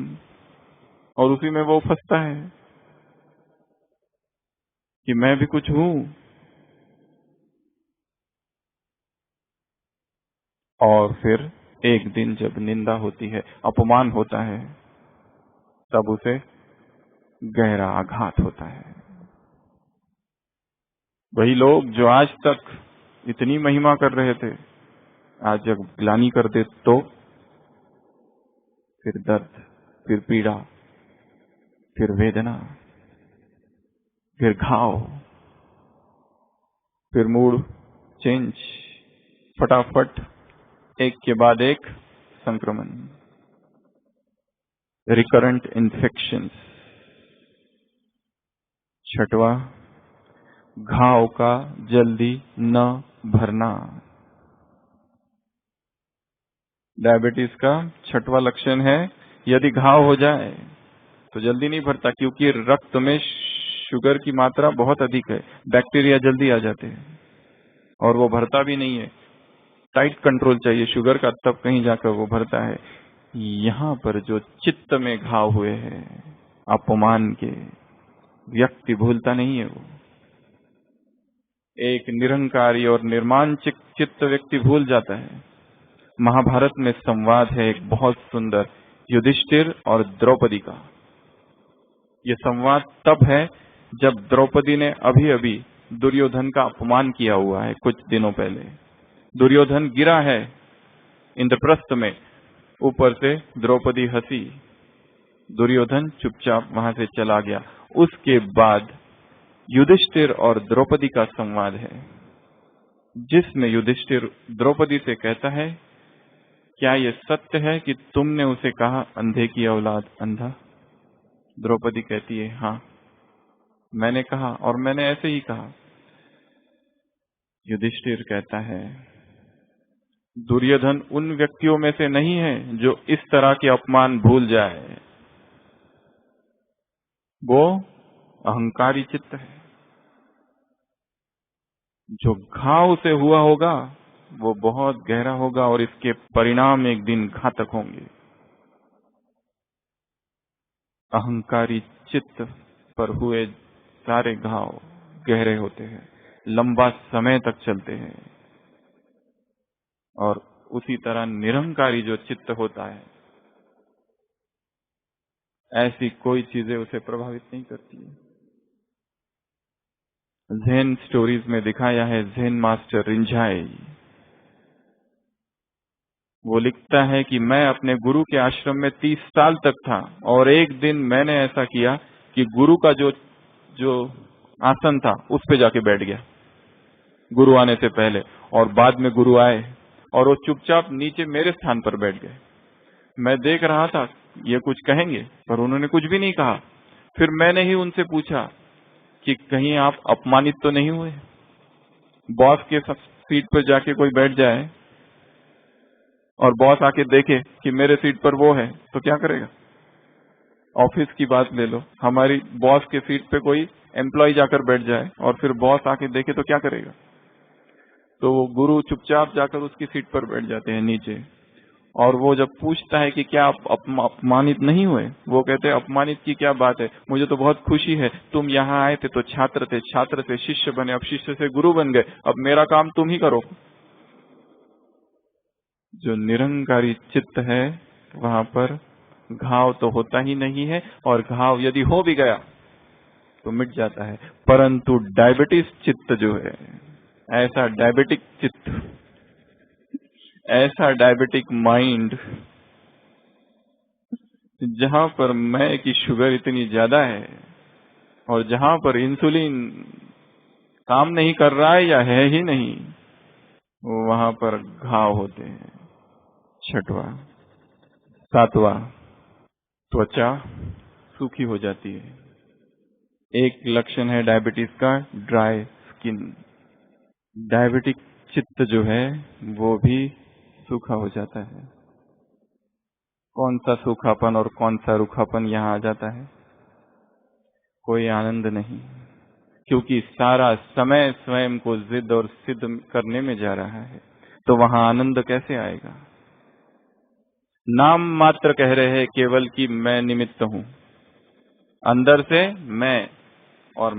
और उसी में वो फंसता है कि मैं भी कुछ हूं। और फिर एक दिन जब निंदा होती है, अपमान होता है, तब उसे गहरा आघात होता है। वही लोग जो आज तक इतनी महिमा कर रहे थे, आज जब ग्लानि कर दे तो फिर दर्द, फिर पीड़ा, फिर वेदना, फिर घाव, फिर मूड चेंज, फटाफट एक के बाद एक संक्रमण, रिकरेंट इन्फेक्शंस। छठवा, घाव का जल्दी न भरना। डायबिटीज का छठवां लक्षण है, यदि घाव हो जाए तो जल्दी नहीं भरता, क्योंकि रक्त में शुगर की मात्रा बहुत अधिक है, बैक्टीरिया जल्दी आ जाते हैं और वो भरता भी नहीं है। टाइट कंट्रोल चाहिए शुगर का, तब कहीं जाकर वो भरता है। यहाँ पर जो चित्त में घाव हुए हैं अपमान के, व्यक्ति भूलता नहीं है। वो एक निरंकारी और निर्माण चित्त व्यक्ति भूल जाता है। महाभारत में संवाद है एक बहुत सुंदर, युधिष्ठिर और द्रौपदी का। ये संवाद तब है जब द्रौपदी ने अभी अभी दुर्योधन का अपमान किया हुआ है। कुछ दिनों पहले दुर्योधन गिरा है इंद्रप्रस्थ में, ऊपर से द्रौपदी हंसी, दुर्योधन चुपचाप वहां से चला गया। उसके बाद युधिष्ठिर और द्रौपदी का संवाद है, जिसमें युधिष्ठिर द्रौपदी से कहता है, क्या ये सत्य है कि तुमने उसे कहा अंधे की औलाद अंधा? द्रौपदी कहती है, हाँ मैंने कहा, और मैंने ऐसे ही कहा। युधिष्ठिर कहता है, दुर्योधन उन व्यक्तियों में से नहीं है जो इस तरह के अपमान भूल जाए। वो अहंकारी चित्त है। जो घाव से हुआ होगा वो बहुत गहरा होगा और इसके परिणाम एक दिन घातक होंगे। अहंकारी चित्त पर हुए सारे घाव गहरे होते हैं, लंबा समय तक चलते हैं। और उसी तरह निरंकारी जो चित्त होता है, ऐसी कोई चीजें उसे प्रभावित नहीं करती है। ज़ेन स्टोरीज में दिखाया है, ज़ेन मास्टर रिंझाई वो लिखता है कि मैं अपने गुरु के आश्रम में 30 साल तक था और एक दिन मैंने ऐसा किया कि गुरु का जो आसन था उस पे जाके बैठ गया गुरु आने से पहले, और बाद में गुरु आए और वो चुपचाप नीचे मेरे स्थान पर बैठ गए। मैं देख रहा था ये कुछ कहेंगे, पर उन्होंने कुछ भी नहीं कहा। फिर मैंने ही उनसे पूछा कि कहीं आप अपमानित तो नहीं हुए? बॉस के सीट पर जाके कोई बैठ जाए और बॉस आके देखे कि मेरे सीट पर वो है तो क्या करेगा? ऑफिस की बात ले लो, हमारी बॉस के सीट पे कोई एम्प्लॉय जाकर बैठ जाए और फिर बॉस आके देखे तो क्या करेगा? तो वो गुरु चुपचाप जाकर उसकी सीट पर बैठ जाते हैं नीचे। और वो जब पूछता है कि क्या आप अपमानित नहीं हुए, वो कहते हैं अपमानित की क्या बात है, मुझे तो बहुत खुशी है। तुम यहाँ आए थे तो छात्र थे, छात्र से शिष्य बने, अब शिष्य से गुरु बन गए, अब मेरा काम तुम ही करो। जो निरंकारी चित्त है वहां पर घाव तो होता ही नहीं है, और घाव यदि हो भी गया तो मिट जाता है। परंतु डायबिटीज चित्त जो है, ऐसा डायबिटिक चित्त, ऐसा डायबिटिक माइंड, जहां पर मैं की शुगर इतनी ज्यादा है और जहां पर इंसुलिन काम नहीं कर रहा है या है ही नहीं, वहां पर घाव होते हैं। छठवा। सातवां, त्वचा सूखी हो जाती है। एक लक्षण है डायबिटीज का, ड्राई स्किन। डायबिटिक चित्त जो है वो भी सूखा हो जाता है। कौन सा सूखापन और कौन सा रूखापन यहाँ आ जाता है? कोई आनंद नहीं, क्योंकि सारा समय स्वयं को जिद और सिद्ध करने में जा रहा है, तो वहां आनंद कैसे आएगा? नाम मात्र कह रहे हैं केवल कि मैं निमित्त हूं, अंदर से मैं, और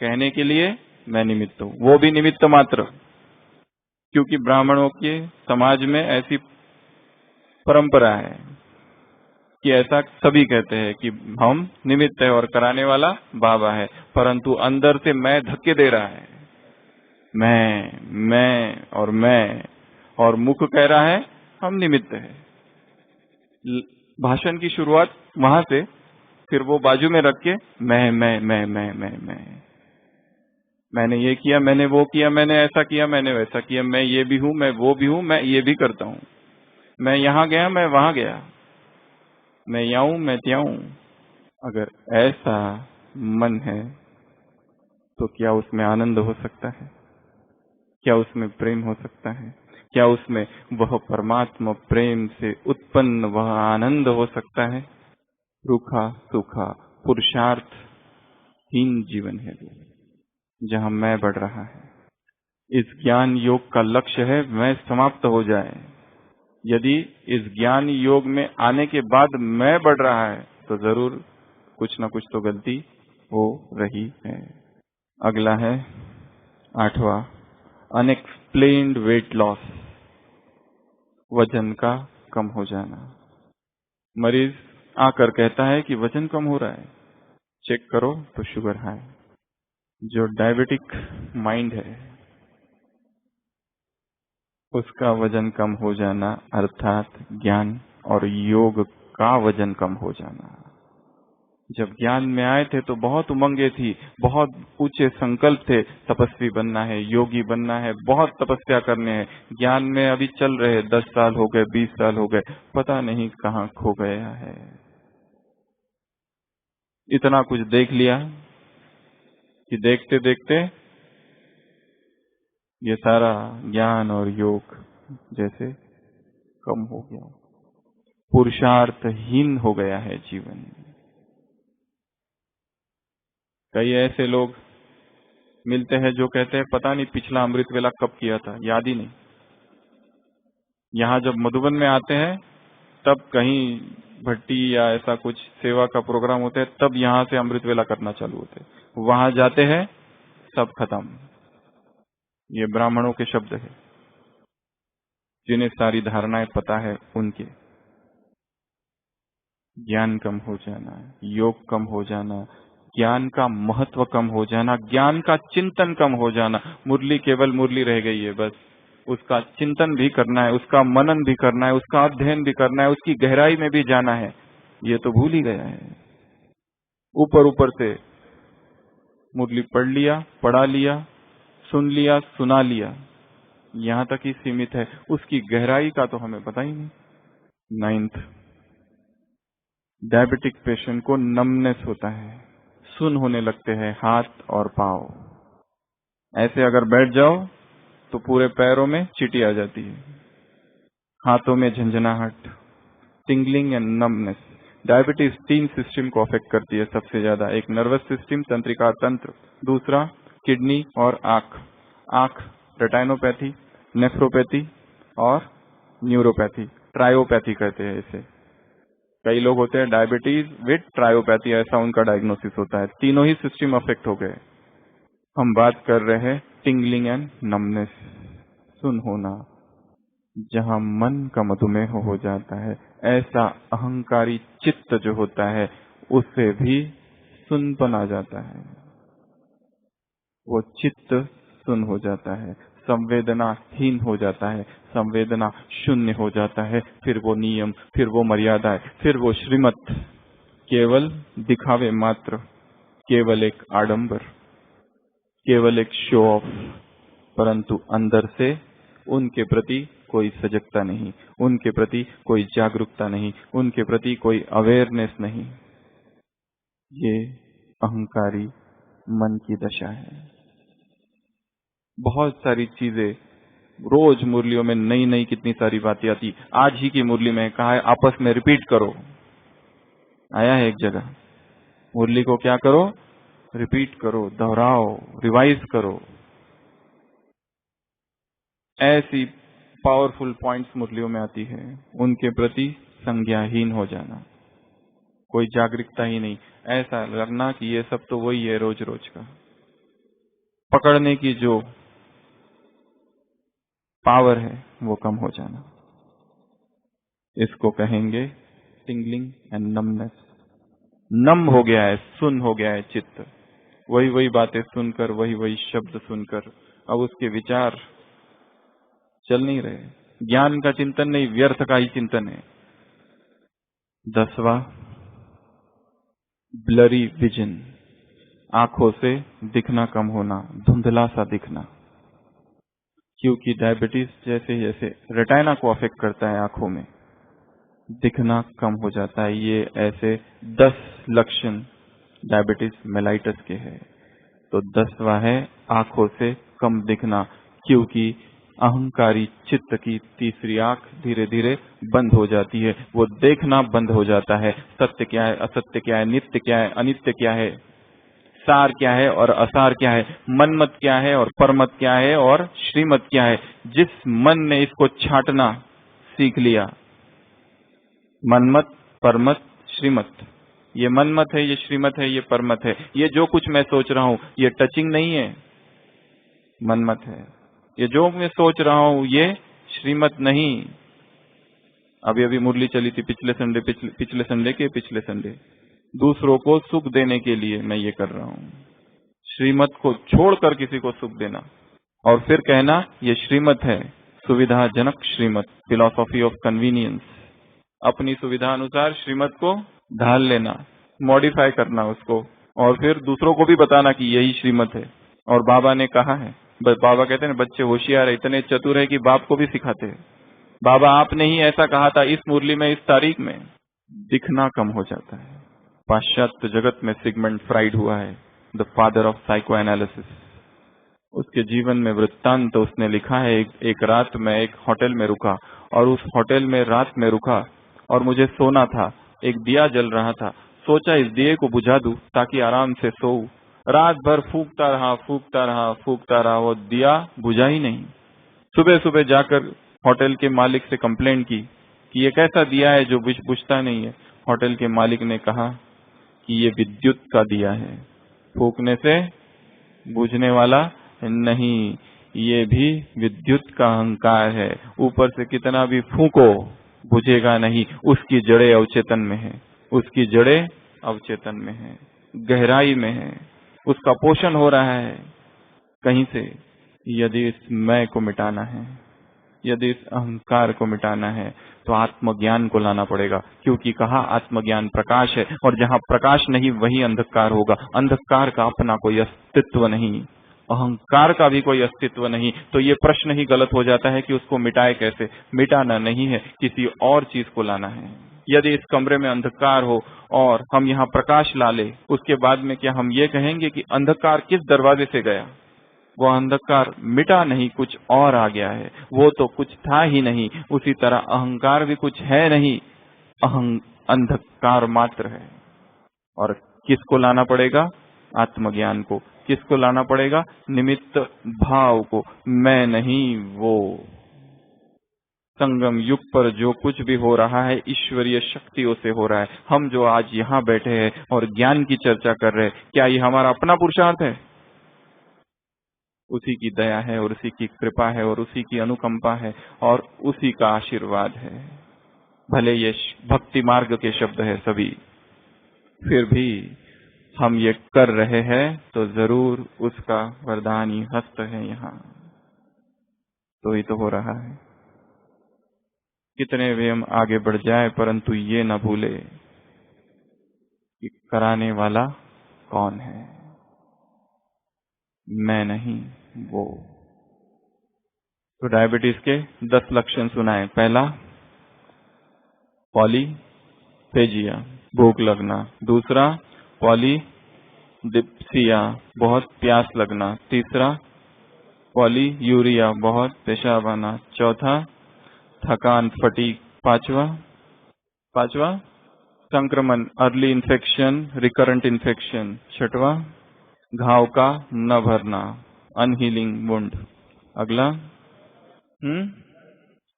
कहने के लिए मैं निमित्त हूं, वो भी निमित्त मात्र। क्योंकि ब्राह्मणों के समाज में ऐसी परंपरा है कि ऐसा सभी कहते हैं कि हम निमित्त है और कराने वाला बाबा है, परंतु अंदर से मैं धक्के दे रहा है, मैं, और मुख कह रहा है हम निमित्त है। भाषण की शुरुआत वहां से, फिर वो बाजू में रख के मैं, मैंने ये किया, मैंने वो किया, मैंने ऐसा किया, मैंने वैसा किया, मैं ये भी हूं, मैं वो भी हूं, मैं ये भी करता हूं, मैं यहां गया, मैं वहां गया, मैं याऊं, मैं त्याऊं। अगर ऐसा मन है तो क्या उसमें आनंद हो सकता है? क्या उसमें प्रेम हो सकता है? क्या उसमें वह परमात्मा प्रेम से उत्पन्न वह आनंद हो सकता है? रूखा सूखा पुरुषार्थहीन जीवन है वो, जहां मैं बढ़ रहा है। इस ज्ञान योग का लक्ष्य है मैं समाप्त हो जाए। यदि इस ज्ञान योग में आने के बाद मैं बढ़ रहा है तो जरूर कुछ ना कुछ तो गलती हो रही है। अगला है 8वां, अनएक्सप्लेन्ड वेट लॉस, वजन का कम हो जाना। मरीज आकर कहता है कि वजन कम हो रहा है, चेक करो तो शुगर हाई। जो डायबिटिक माइंड है उसका वजन कम हो जाना अर्थात ज्ञान और योग का वजन कम हो जाना। जब ज्ञान में आए थे तो बहुत उमंगे थी, बहुत ऊंचे संकल्प थे, तपस्वी बनना है, योगी बनना है, बहुत तपस्या करने हैं। ज्ञान में अभी चल रहे 10 साल हो गए, 20 साल हो गए, पता नहीं कहाँ खो गया है। इतना कुछ देख लिया कि देखते देखते ये सारा ज्ञान और योग जैसे कम हो गया, पुरुषार्थहीन हो गया है जीवन। कई ऐसे लोग मिलते हैं जो कहते हैं पता नहीं पिछला अमृत वेला कब किया था, याद ही नहीं। यहाँ जब मधुबन में आते हैं तब कहीं भट्टी या ऐसा कुछ सेवा का प्रोग्राम होता है, तब यहाँ से अमृत वेला करना चालू होते हैं। वहां जाते हैं सब खत्म। ये ब्राह्मणों के शब्द है, जिन्हें सारी धारणाएं पता है उनके। ज्ञान कम हो जाना, योग कम हो जाना, ज्ञान का महत्व कम हो जाना, ज्ञान का चिंतन कम हो जाना। मुरली केवल मुरली रह गई है, बस उसका चिंतन भी करना है, उसका मनन भी करना है, उसका अध्ययन भी करना है, उसकी गहराई में भी जाना है, ये तो भूल ही गया है। ऊपर ऊपर से मुरली पढ़ लिया, पढ़ा लिया, सुन लिया, सुना लिया, यहाँ तक ही सीमित है, उसकी गहराई का तो हमें पता ही नहीं। 9th, डायबिटिक पेशेंट को नमनेस होता है, सुन होने लगते हैं हाथ और पांव। ऐसे अगर बैठ जाओ तो पूरे पैरों में चींटी आ जाती है, हाथों में झंझनाहट, tingling and numbness. Diabetes 3 system को अफेक्ट करती है सबसे ज्यादा। एक नर्वस सिस्टम, तंत्रिका तंत्र, दूसरा किडनी और आंख। आंख रेटाइनोपैथी, नेफ्रोपैथी और न्यूरोपैथी, ट्रायोपैथी कहते हैं इसे। कई लोग होते हैं डायबिटीज विद ट्रायोपैथी, ऐसा उनका डायग्नोसिस होता है। तीनों ही सिस्टम अफेक्ट हो गए। हम बात कर रहे हैं टिंगलिंग एंड नमनेस, सुन होना। जहां मन का मधुमेह हो जाता है, ऐसा अहंकारी चित्त जो होता है उससे भी सुनपन आ जाता है, वो चित्त सुन हो जाता है, संवेदनाहीन हो जाता है, संवेदना शून्य हो जाता है। फिर वो नियम, फिर वो मर्यादाएं, फिर वो श्रीमत, केवल दिखावे मात्र, केवल एक आडंबर, केवल एक शो ऑफ, परंतु अंदर से उनके प्रति कोई सजगता नहीं, उनके प्रति कोई जागरूकता नहीं, उनके प्रति कोई अवेयरनेस नहीं। ये अहंकारी मन की दशा है। बहुत सारी चीजें रोज मुरलियों में नई नई कितनी सारी बातें आती। आज ही की मुरली में कहा है आपस में रिपीट करो, आया है एक जगह। मुरली को क्या करो? रिपीट करो, दोहराओ, रिवाइज करो। ऐसी पावरफुल पॉइंट्स मुरलियों में आती है। उनके प्रति संज्ञाहीन हो जाना, कोई जागरूकता ही नहीं, ऐसा लगना कि ये सब तो वही है रोज रोज का। पकड़ने की जो पावर है वो कम हो जाना, इसको कहेंगे टिंगलिंग एंड नमनेस। नम हो गया है, सुन हो गया है चित्त, वही वही बातें सुनकर, वही वही शब्द सुनकर अब उसके विचार चल नहीं रहे। ज्ञान का चिंतन नहीं, व्यर्थ का ही चिंतन है। 10वां, ब्लरी विजन, आंखों से दिखना कम होना, धुंधला सा दिखना। क्योंकि डायबिटीज जैसे जैसे रेटिना को अफेक्ट करता है, आंखों में दिखना कम हो जाता है। ये ऐसे 10 लक्षण डायबिटीज मेलाइटस के हैं। तो 10वां है आंखों से कम दिखना, क्योंकि अहंकारी चित्त की तीसरी आंख धीरे धीरे बंद हो जाती है, वो देखना बंद हो जाता है। सत्य क्या है, असत्य क्या है, नित्य क्या है, अनित्य क्या है, सार क्या है और असार क्या है, मनमत क्या है और परमत क्या है और श्रीमत क्या है। जिस मन ने इसको छांटना सीख लिया, मनमत, परमत, श्रीमत, ये मनमत है, ये श्रीमत है, ये परमत है, ये जो कुछ मैं सोच रहा हूं ये टचिंग नहीं है, मनमत है। ये जो मैं सोच रहा हूं ये श्रीमत नहीं। अभी अभी मुरली चली थी पिछले संडे, दूसरों को सुख देने के लिए मैं ये कर रहा हूं। श्रीमत को छोड़कर किसी को सुख देना और फिर कहना ये श्रीमत है, सुविधाजनक श्रीमत, फिलॉसफी ऑफ कन्वीनियंस। अपनी सुविधा अनुसार श्रीमत को ढाल लेना, मॉडिफाई करना उसको, और फिर दूसरों को भी बताना कि यही श्रीमत है। और बाबा ने कहा है, बाबा कहते हैं बच्चे होशियार है, इतने चतुर है कि बाप को भी सिखाते हैं। बाबा आपने ही ऐसा कहा था इस मुरली में, इस तारीख में। दिखना कम हो जाता है। पाश्चात्य जगत में सिगमंड फ्राइड हुआ है, the father of psycho analysis. उसके जीवन में वृत्तांत तो उसने लिखा है, एक रात मैं एक होटल में रुका, और उस होटल में रात में रुका और मुझे सोना था। एक दिया जल रहा था, सोचा इस दिए को बुझा दूं ताकि आराम से सोऊं। रात भर फूंकता रहा, वो दिया बुझा ही नहीं। सुबह सुबह जाकर होटल के मालिक से कंप्लेंट की कि ये कैसा दिया है जो बुझता नहीं है। होटल के मालिक ने कहा कि ये विद्युत का दिया है, फूंकने से बुझने वाला नहीं, ये भी विद्युत का अहंकार है। ऊपर से कितना भी फूंको बुझेगा नहीं, उसकी जड़ें अवचेतन में है, उसकी जड़ें अवचेतन में है, गहराई में है, उसका पोषण हो रहा है कहीं से। यदि इस मैं को मिटाना है, यदि इस अहंकार को मिटाना है तो आत्मज्ञान को लाना पड़ेगा, क्योंकि कहा आत्मज्ञान प्रकाश है, और जहां प्रकाश नहीं वहीं अंधकार होगा। अंधकार का अपना कोई अस्तित्व नहीं, अहंकार का भी कोई अस्तित्व नहीं। तो ये प्रश्न ही गलत हो जाता है कि उसको मिटाए कैसे। मिटाना नहीं है, किसी और चीज को लाना है। यदि इस कमरे में अंधकार हो और हम यहाँ प्रकाश ला ले, उसके बाद में क्या हम ये कहेंगे कि अंधकार किस दरवाजे से गया? वो अंधकार मिटा नहीं, कुछ और आ गया है, वो तो कुछ था ही नहीं। उसी तरह अहंकार भी कुछ है नहीं, अंधकार मात्र है। और किसको लाना पड़ेगा? आत्मज्ञान को। किसको लाना पड़ेगा? निमित्त भाव को, मैं नहीं वो। संगम युग पर जो कुछ भी हो रहा है ईश्वरीय शक्तियों से हो रहा है। हम जो आज यहाँ बैठे हैं और ज्ञान की चर्चा कर रहे हैं, क्या ये हमारा अपना पुरुषार्थ है? उसी की दया है और उसी की कृपा है और उसी की अनुकंपा है और उसी का आशीर्वाद है। भले ये भक्ति मार्ग के शब्द है सभी, फिर भी हम ये कर रहे हैं तो जरूर उसका वरदानी हस्त है यहाँ, तो ही तो हो रहा है। कितने भी हम आगे बढ़ जाए, परंतु ये न भूले कि कराने वाला कौन है, मैं नहीं वो। तो डायबिटीज के 10 लक्षण सुनाए। पहला पॉलीफेजिया, भूख लगना। दूसरा पॉलीडिप्सिया, बहुत प्यास लगना। तीसरा पॉलीयूरिया, बहुत पेशाब आना। चौथा थकान, फटीग। पांचवा संक्रमण, अर्ली इन्फेक्शन, रिकरेंट इन्फेक्शन। छठवां घाव का न भरना, अनहीलिंग वुंड। अगला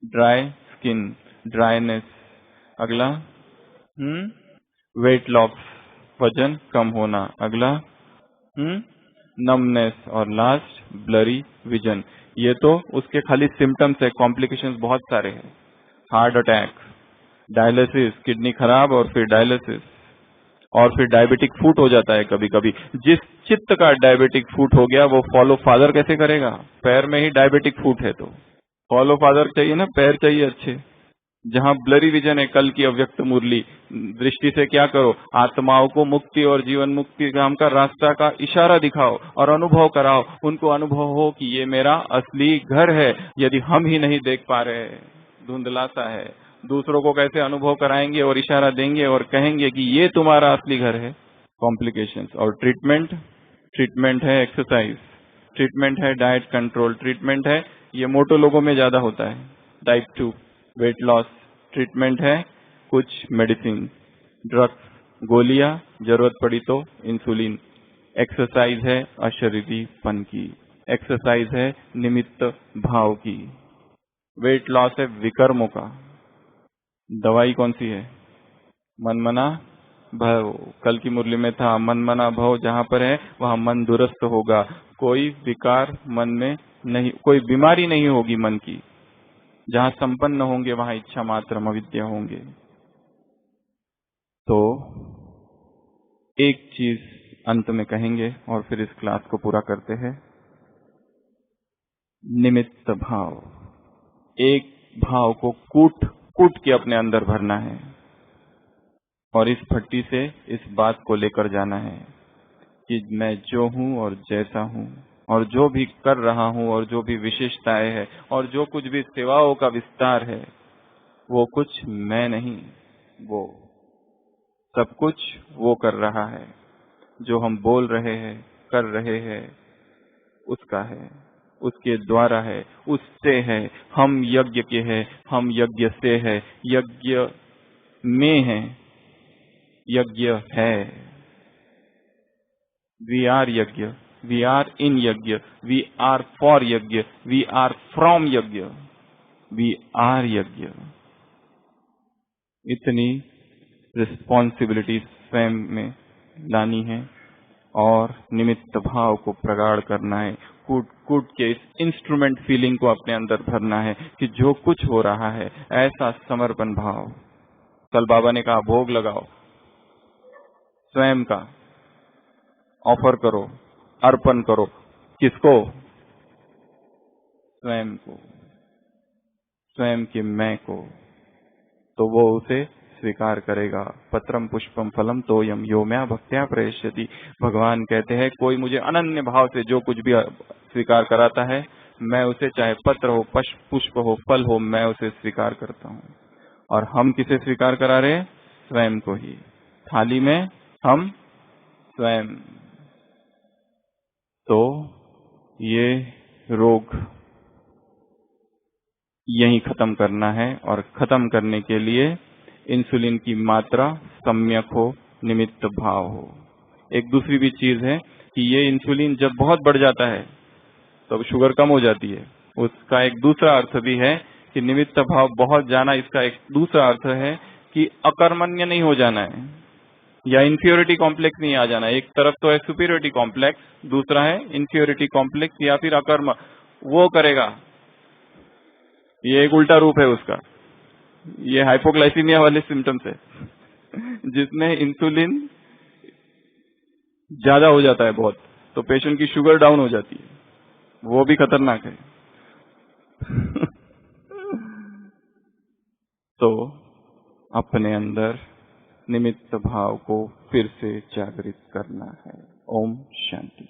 ड्राई स्किन, ड्राइनेस। अगला वेट लॉस, वजन कम होना। अगला नमनेस, और लास्ट ब्लरी विजन। ये तो उसके खाली सिम्टम्स है, कॉम्प्लिकेशंस बहुत सारे हैं। हार्ट अटैक, डायलिसिस, किडनी खराब और फिर डायलिसिस, और फिर डायबिटिक फूट हो जाता है कभी कभी। जिस चित्त का डायबिटिक फूट हो गया वो फॉलो फादर कैसे करेगा? पैर में ही डायबिटिक फूट है तो फॉलो फादर चाहिए ना, पैर चाहिए अच्छे। जहां ब्लरी विजन है, कल की अव्यक्त मुरली दृष्टि से क्या करो? आत्माओं को मुक्ति और जीवन मुक्ति धाम का रास्ता का इशारा दिखाओ और अनुभव कराओ। उनको अनुभव हो कि ये मेरा असली घर है। यदि हम ही नहीं देख पा रहे, धुंधला सा है, दूसरों को कैसे अनुभव कराएंगे और इशारा देंगे और कहेंगे कि ये तुम्हारा असली घर है? कॉम्प्लिकेशंस। और ट्रीटमेंट, ट्रीटमेंट है एक्सरसाइज, ट्रीटमेंट है डाइट कंट्रोल, ट्रीटमेंट है, ये मोटो लोगों में ज्यादा होता है, टाइप 2 वेट लॉस। ट्रीटमेंट है कुछ मेडिसिन, ड्रग्स, गोलियां, जरूरत पड़ी तो इंसुलिन। एक्सरसाइज है अशरीरीपन की, एक्सरसाइज है निमित्त भाव की। वेट लॉस है विकर्मों का। दवाई कौन सी है? मनमना भव। कल की मुरली में था मनमना भव, जहां पर है वहां मन दुरुस्त होगा, कोई विकार मन में नहीं, कोई बीमारी नहीं होगी मन की। जहां संपन्न होंगे वहां इच्छा मात्र अविद्या होंगे। तो एक चीज अंत में कहेंगे और फिर इस क्लास को पूरा करते हैं। निमित्त भाव, एक भाव को कूट कूट के अपने अंदर भरना है और इस भट्टी से इस बात को लेकर जाना है कि मैं जो हूं और जैसा हूं और जो भी कर रहा हूं और जो भी विशेषताएं है और जो कुछ भी सेवाओं का विस्तार है, वो कुछ मैं नहीं, वो सब कुछ वो कर रहा है। जो हम बोल रहे हैं, कर रहे हैं, उसका है, उसके द्वारा है, उससे है। हम यज्ञ के हैं, हम यज्ञ से है, यज्ञ में है, यज्ञ है। वी आर यज्ञ, वी आर इन यज्ञ, वी आर फॉर यज्ञ, वी आर फ्रॉम यज्ञ, वी आर यज्ञ। इतनी रिस्पॉन्सिबिलिटी स्वयं में लानी है और निमित्त भाव को प्रगाढ़ करना है। कूट कूट के इस इंस्ट्रूमेंट फीलिंग को अपने अंदर भरना है कि जो कुछ हो रहा है ऐसा समर्पण भाव। कल बाबा ने कहा भोग लगाओ, स्वयं का ऑफर करो, अर्पण करो। किसको? स्वयं को, स्वयं के मैं को। तो वो उसे स्वीकार करेगा। पत्रम पुष्पम फलम तोयम यो मैं भक्त्या प्रयश्यति। भगवान कहते हैं कोई मुझे अनन्य भाव से जो कुछ भी स्वीकार कराता है, मैं उसे, चाहे पत्र हो, पुष्प हो, फल हो, मैं उसे स्वीकार करता हूँ। और हम किसे स्वीकार करा रहे? स्वयं को ही। थाली में हम स्वयं। तो ये रोग यहीं खत्म करना है और खत्म करने के लिए इंसुलिन की मात्रा सम्यक हो, निमित्त भाव हो। एक दूसरी भी चीज है कि ये इंसुलिन जब बहुत बढ़ जाता है तब शुगर कम हो जाती है। उसका एक दूसरा अर्थ भी है कि निमित्त भाव बहुत जाना, इसका एक दूसरा अर्थ है कि अकर्मण्य नहीं हो जाना है या इंफीरियोरिटी कॉम्प्लेक्स नहीं आ जाना है। एक तरफ तो है सुपीरियोरिटी कॉम्प्लेक्स, दूसरा है इंफीरियोरिटी कॉम्प्लेक्स या फिर अकर्म। वो करेगा, ये एक उल्टा रूप है उसका। ये हाइपोग्लाइसीमिया वाले सिम्टम्स है जिसमें इंसुलिन ज्यादा हो जाता है बहुत, तो पेशेंट की शुगर डाउन हो जाती है, वो भी खतरनाक है तो अपने अंदर निमित्त भाव को फिर से जागृत करना है। ओम शांति।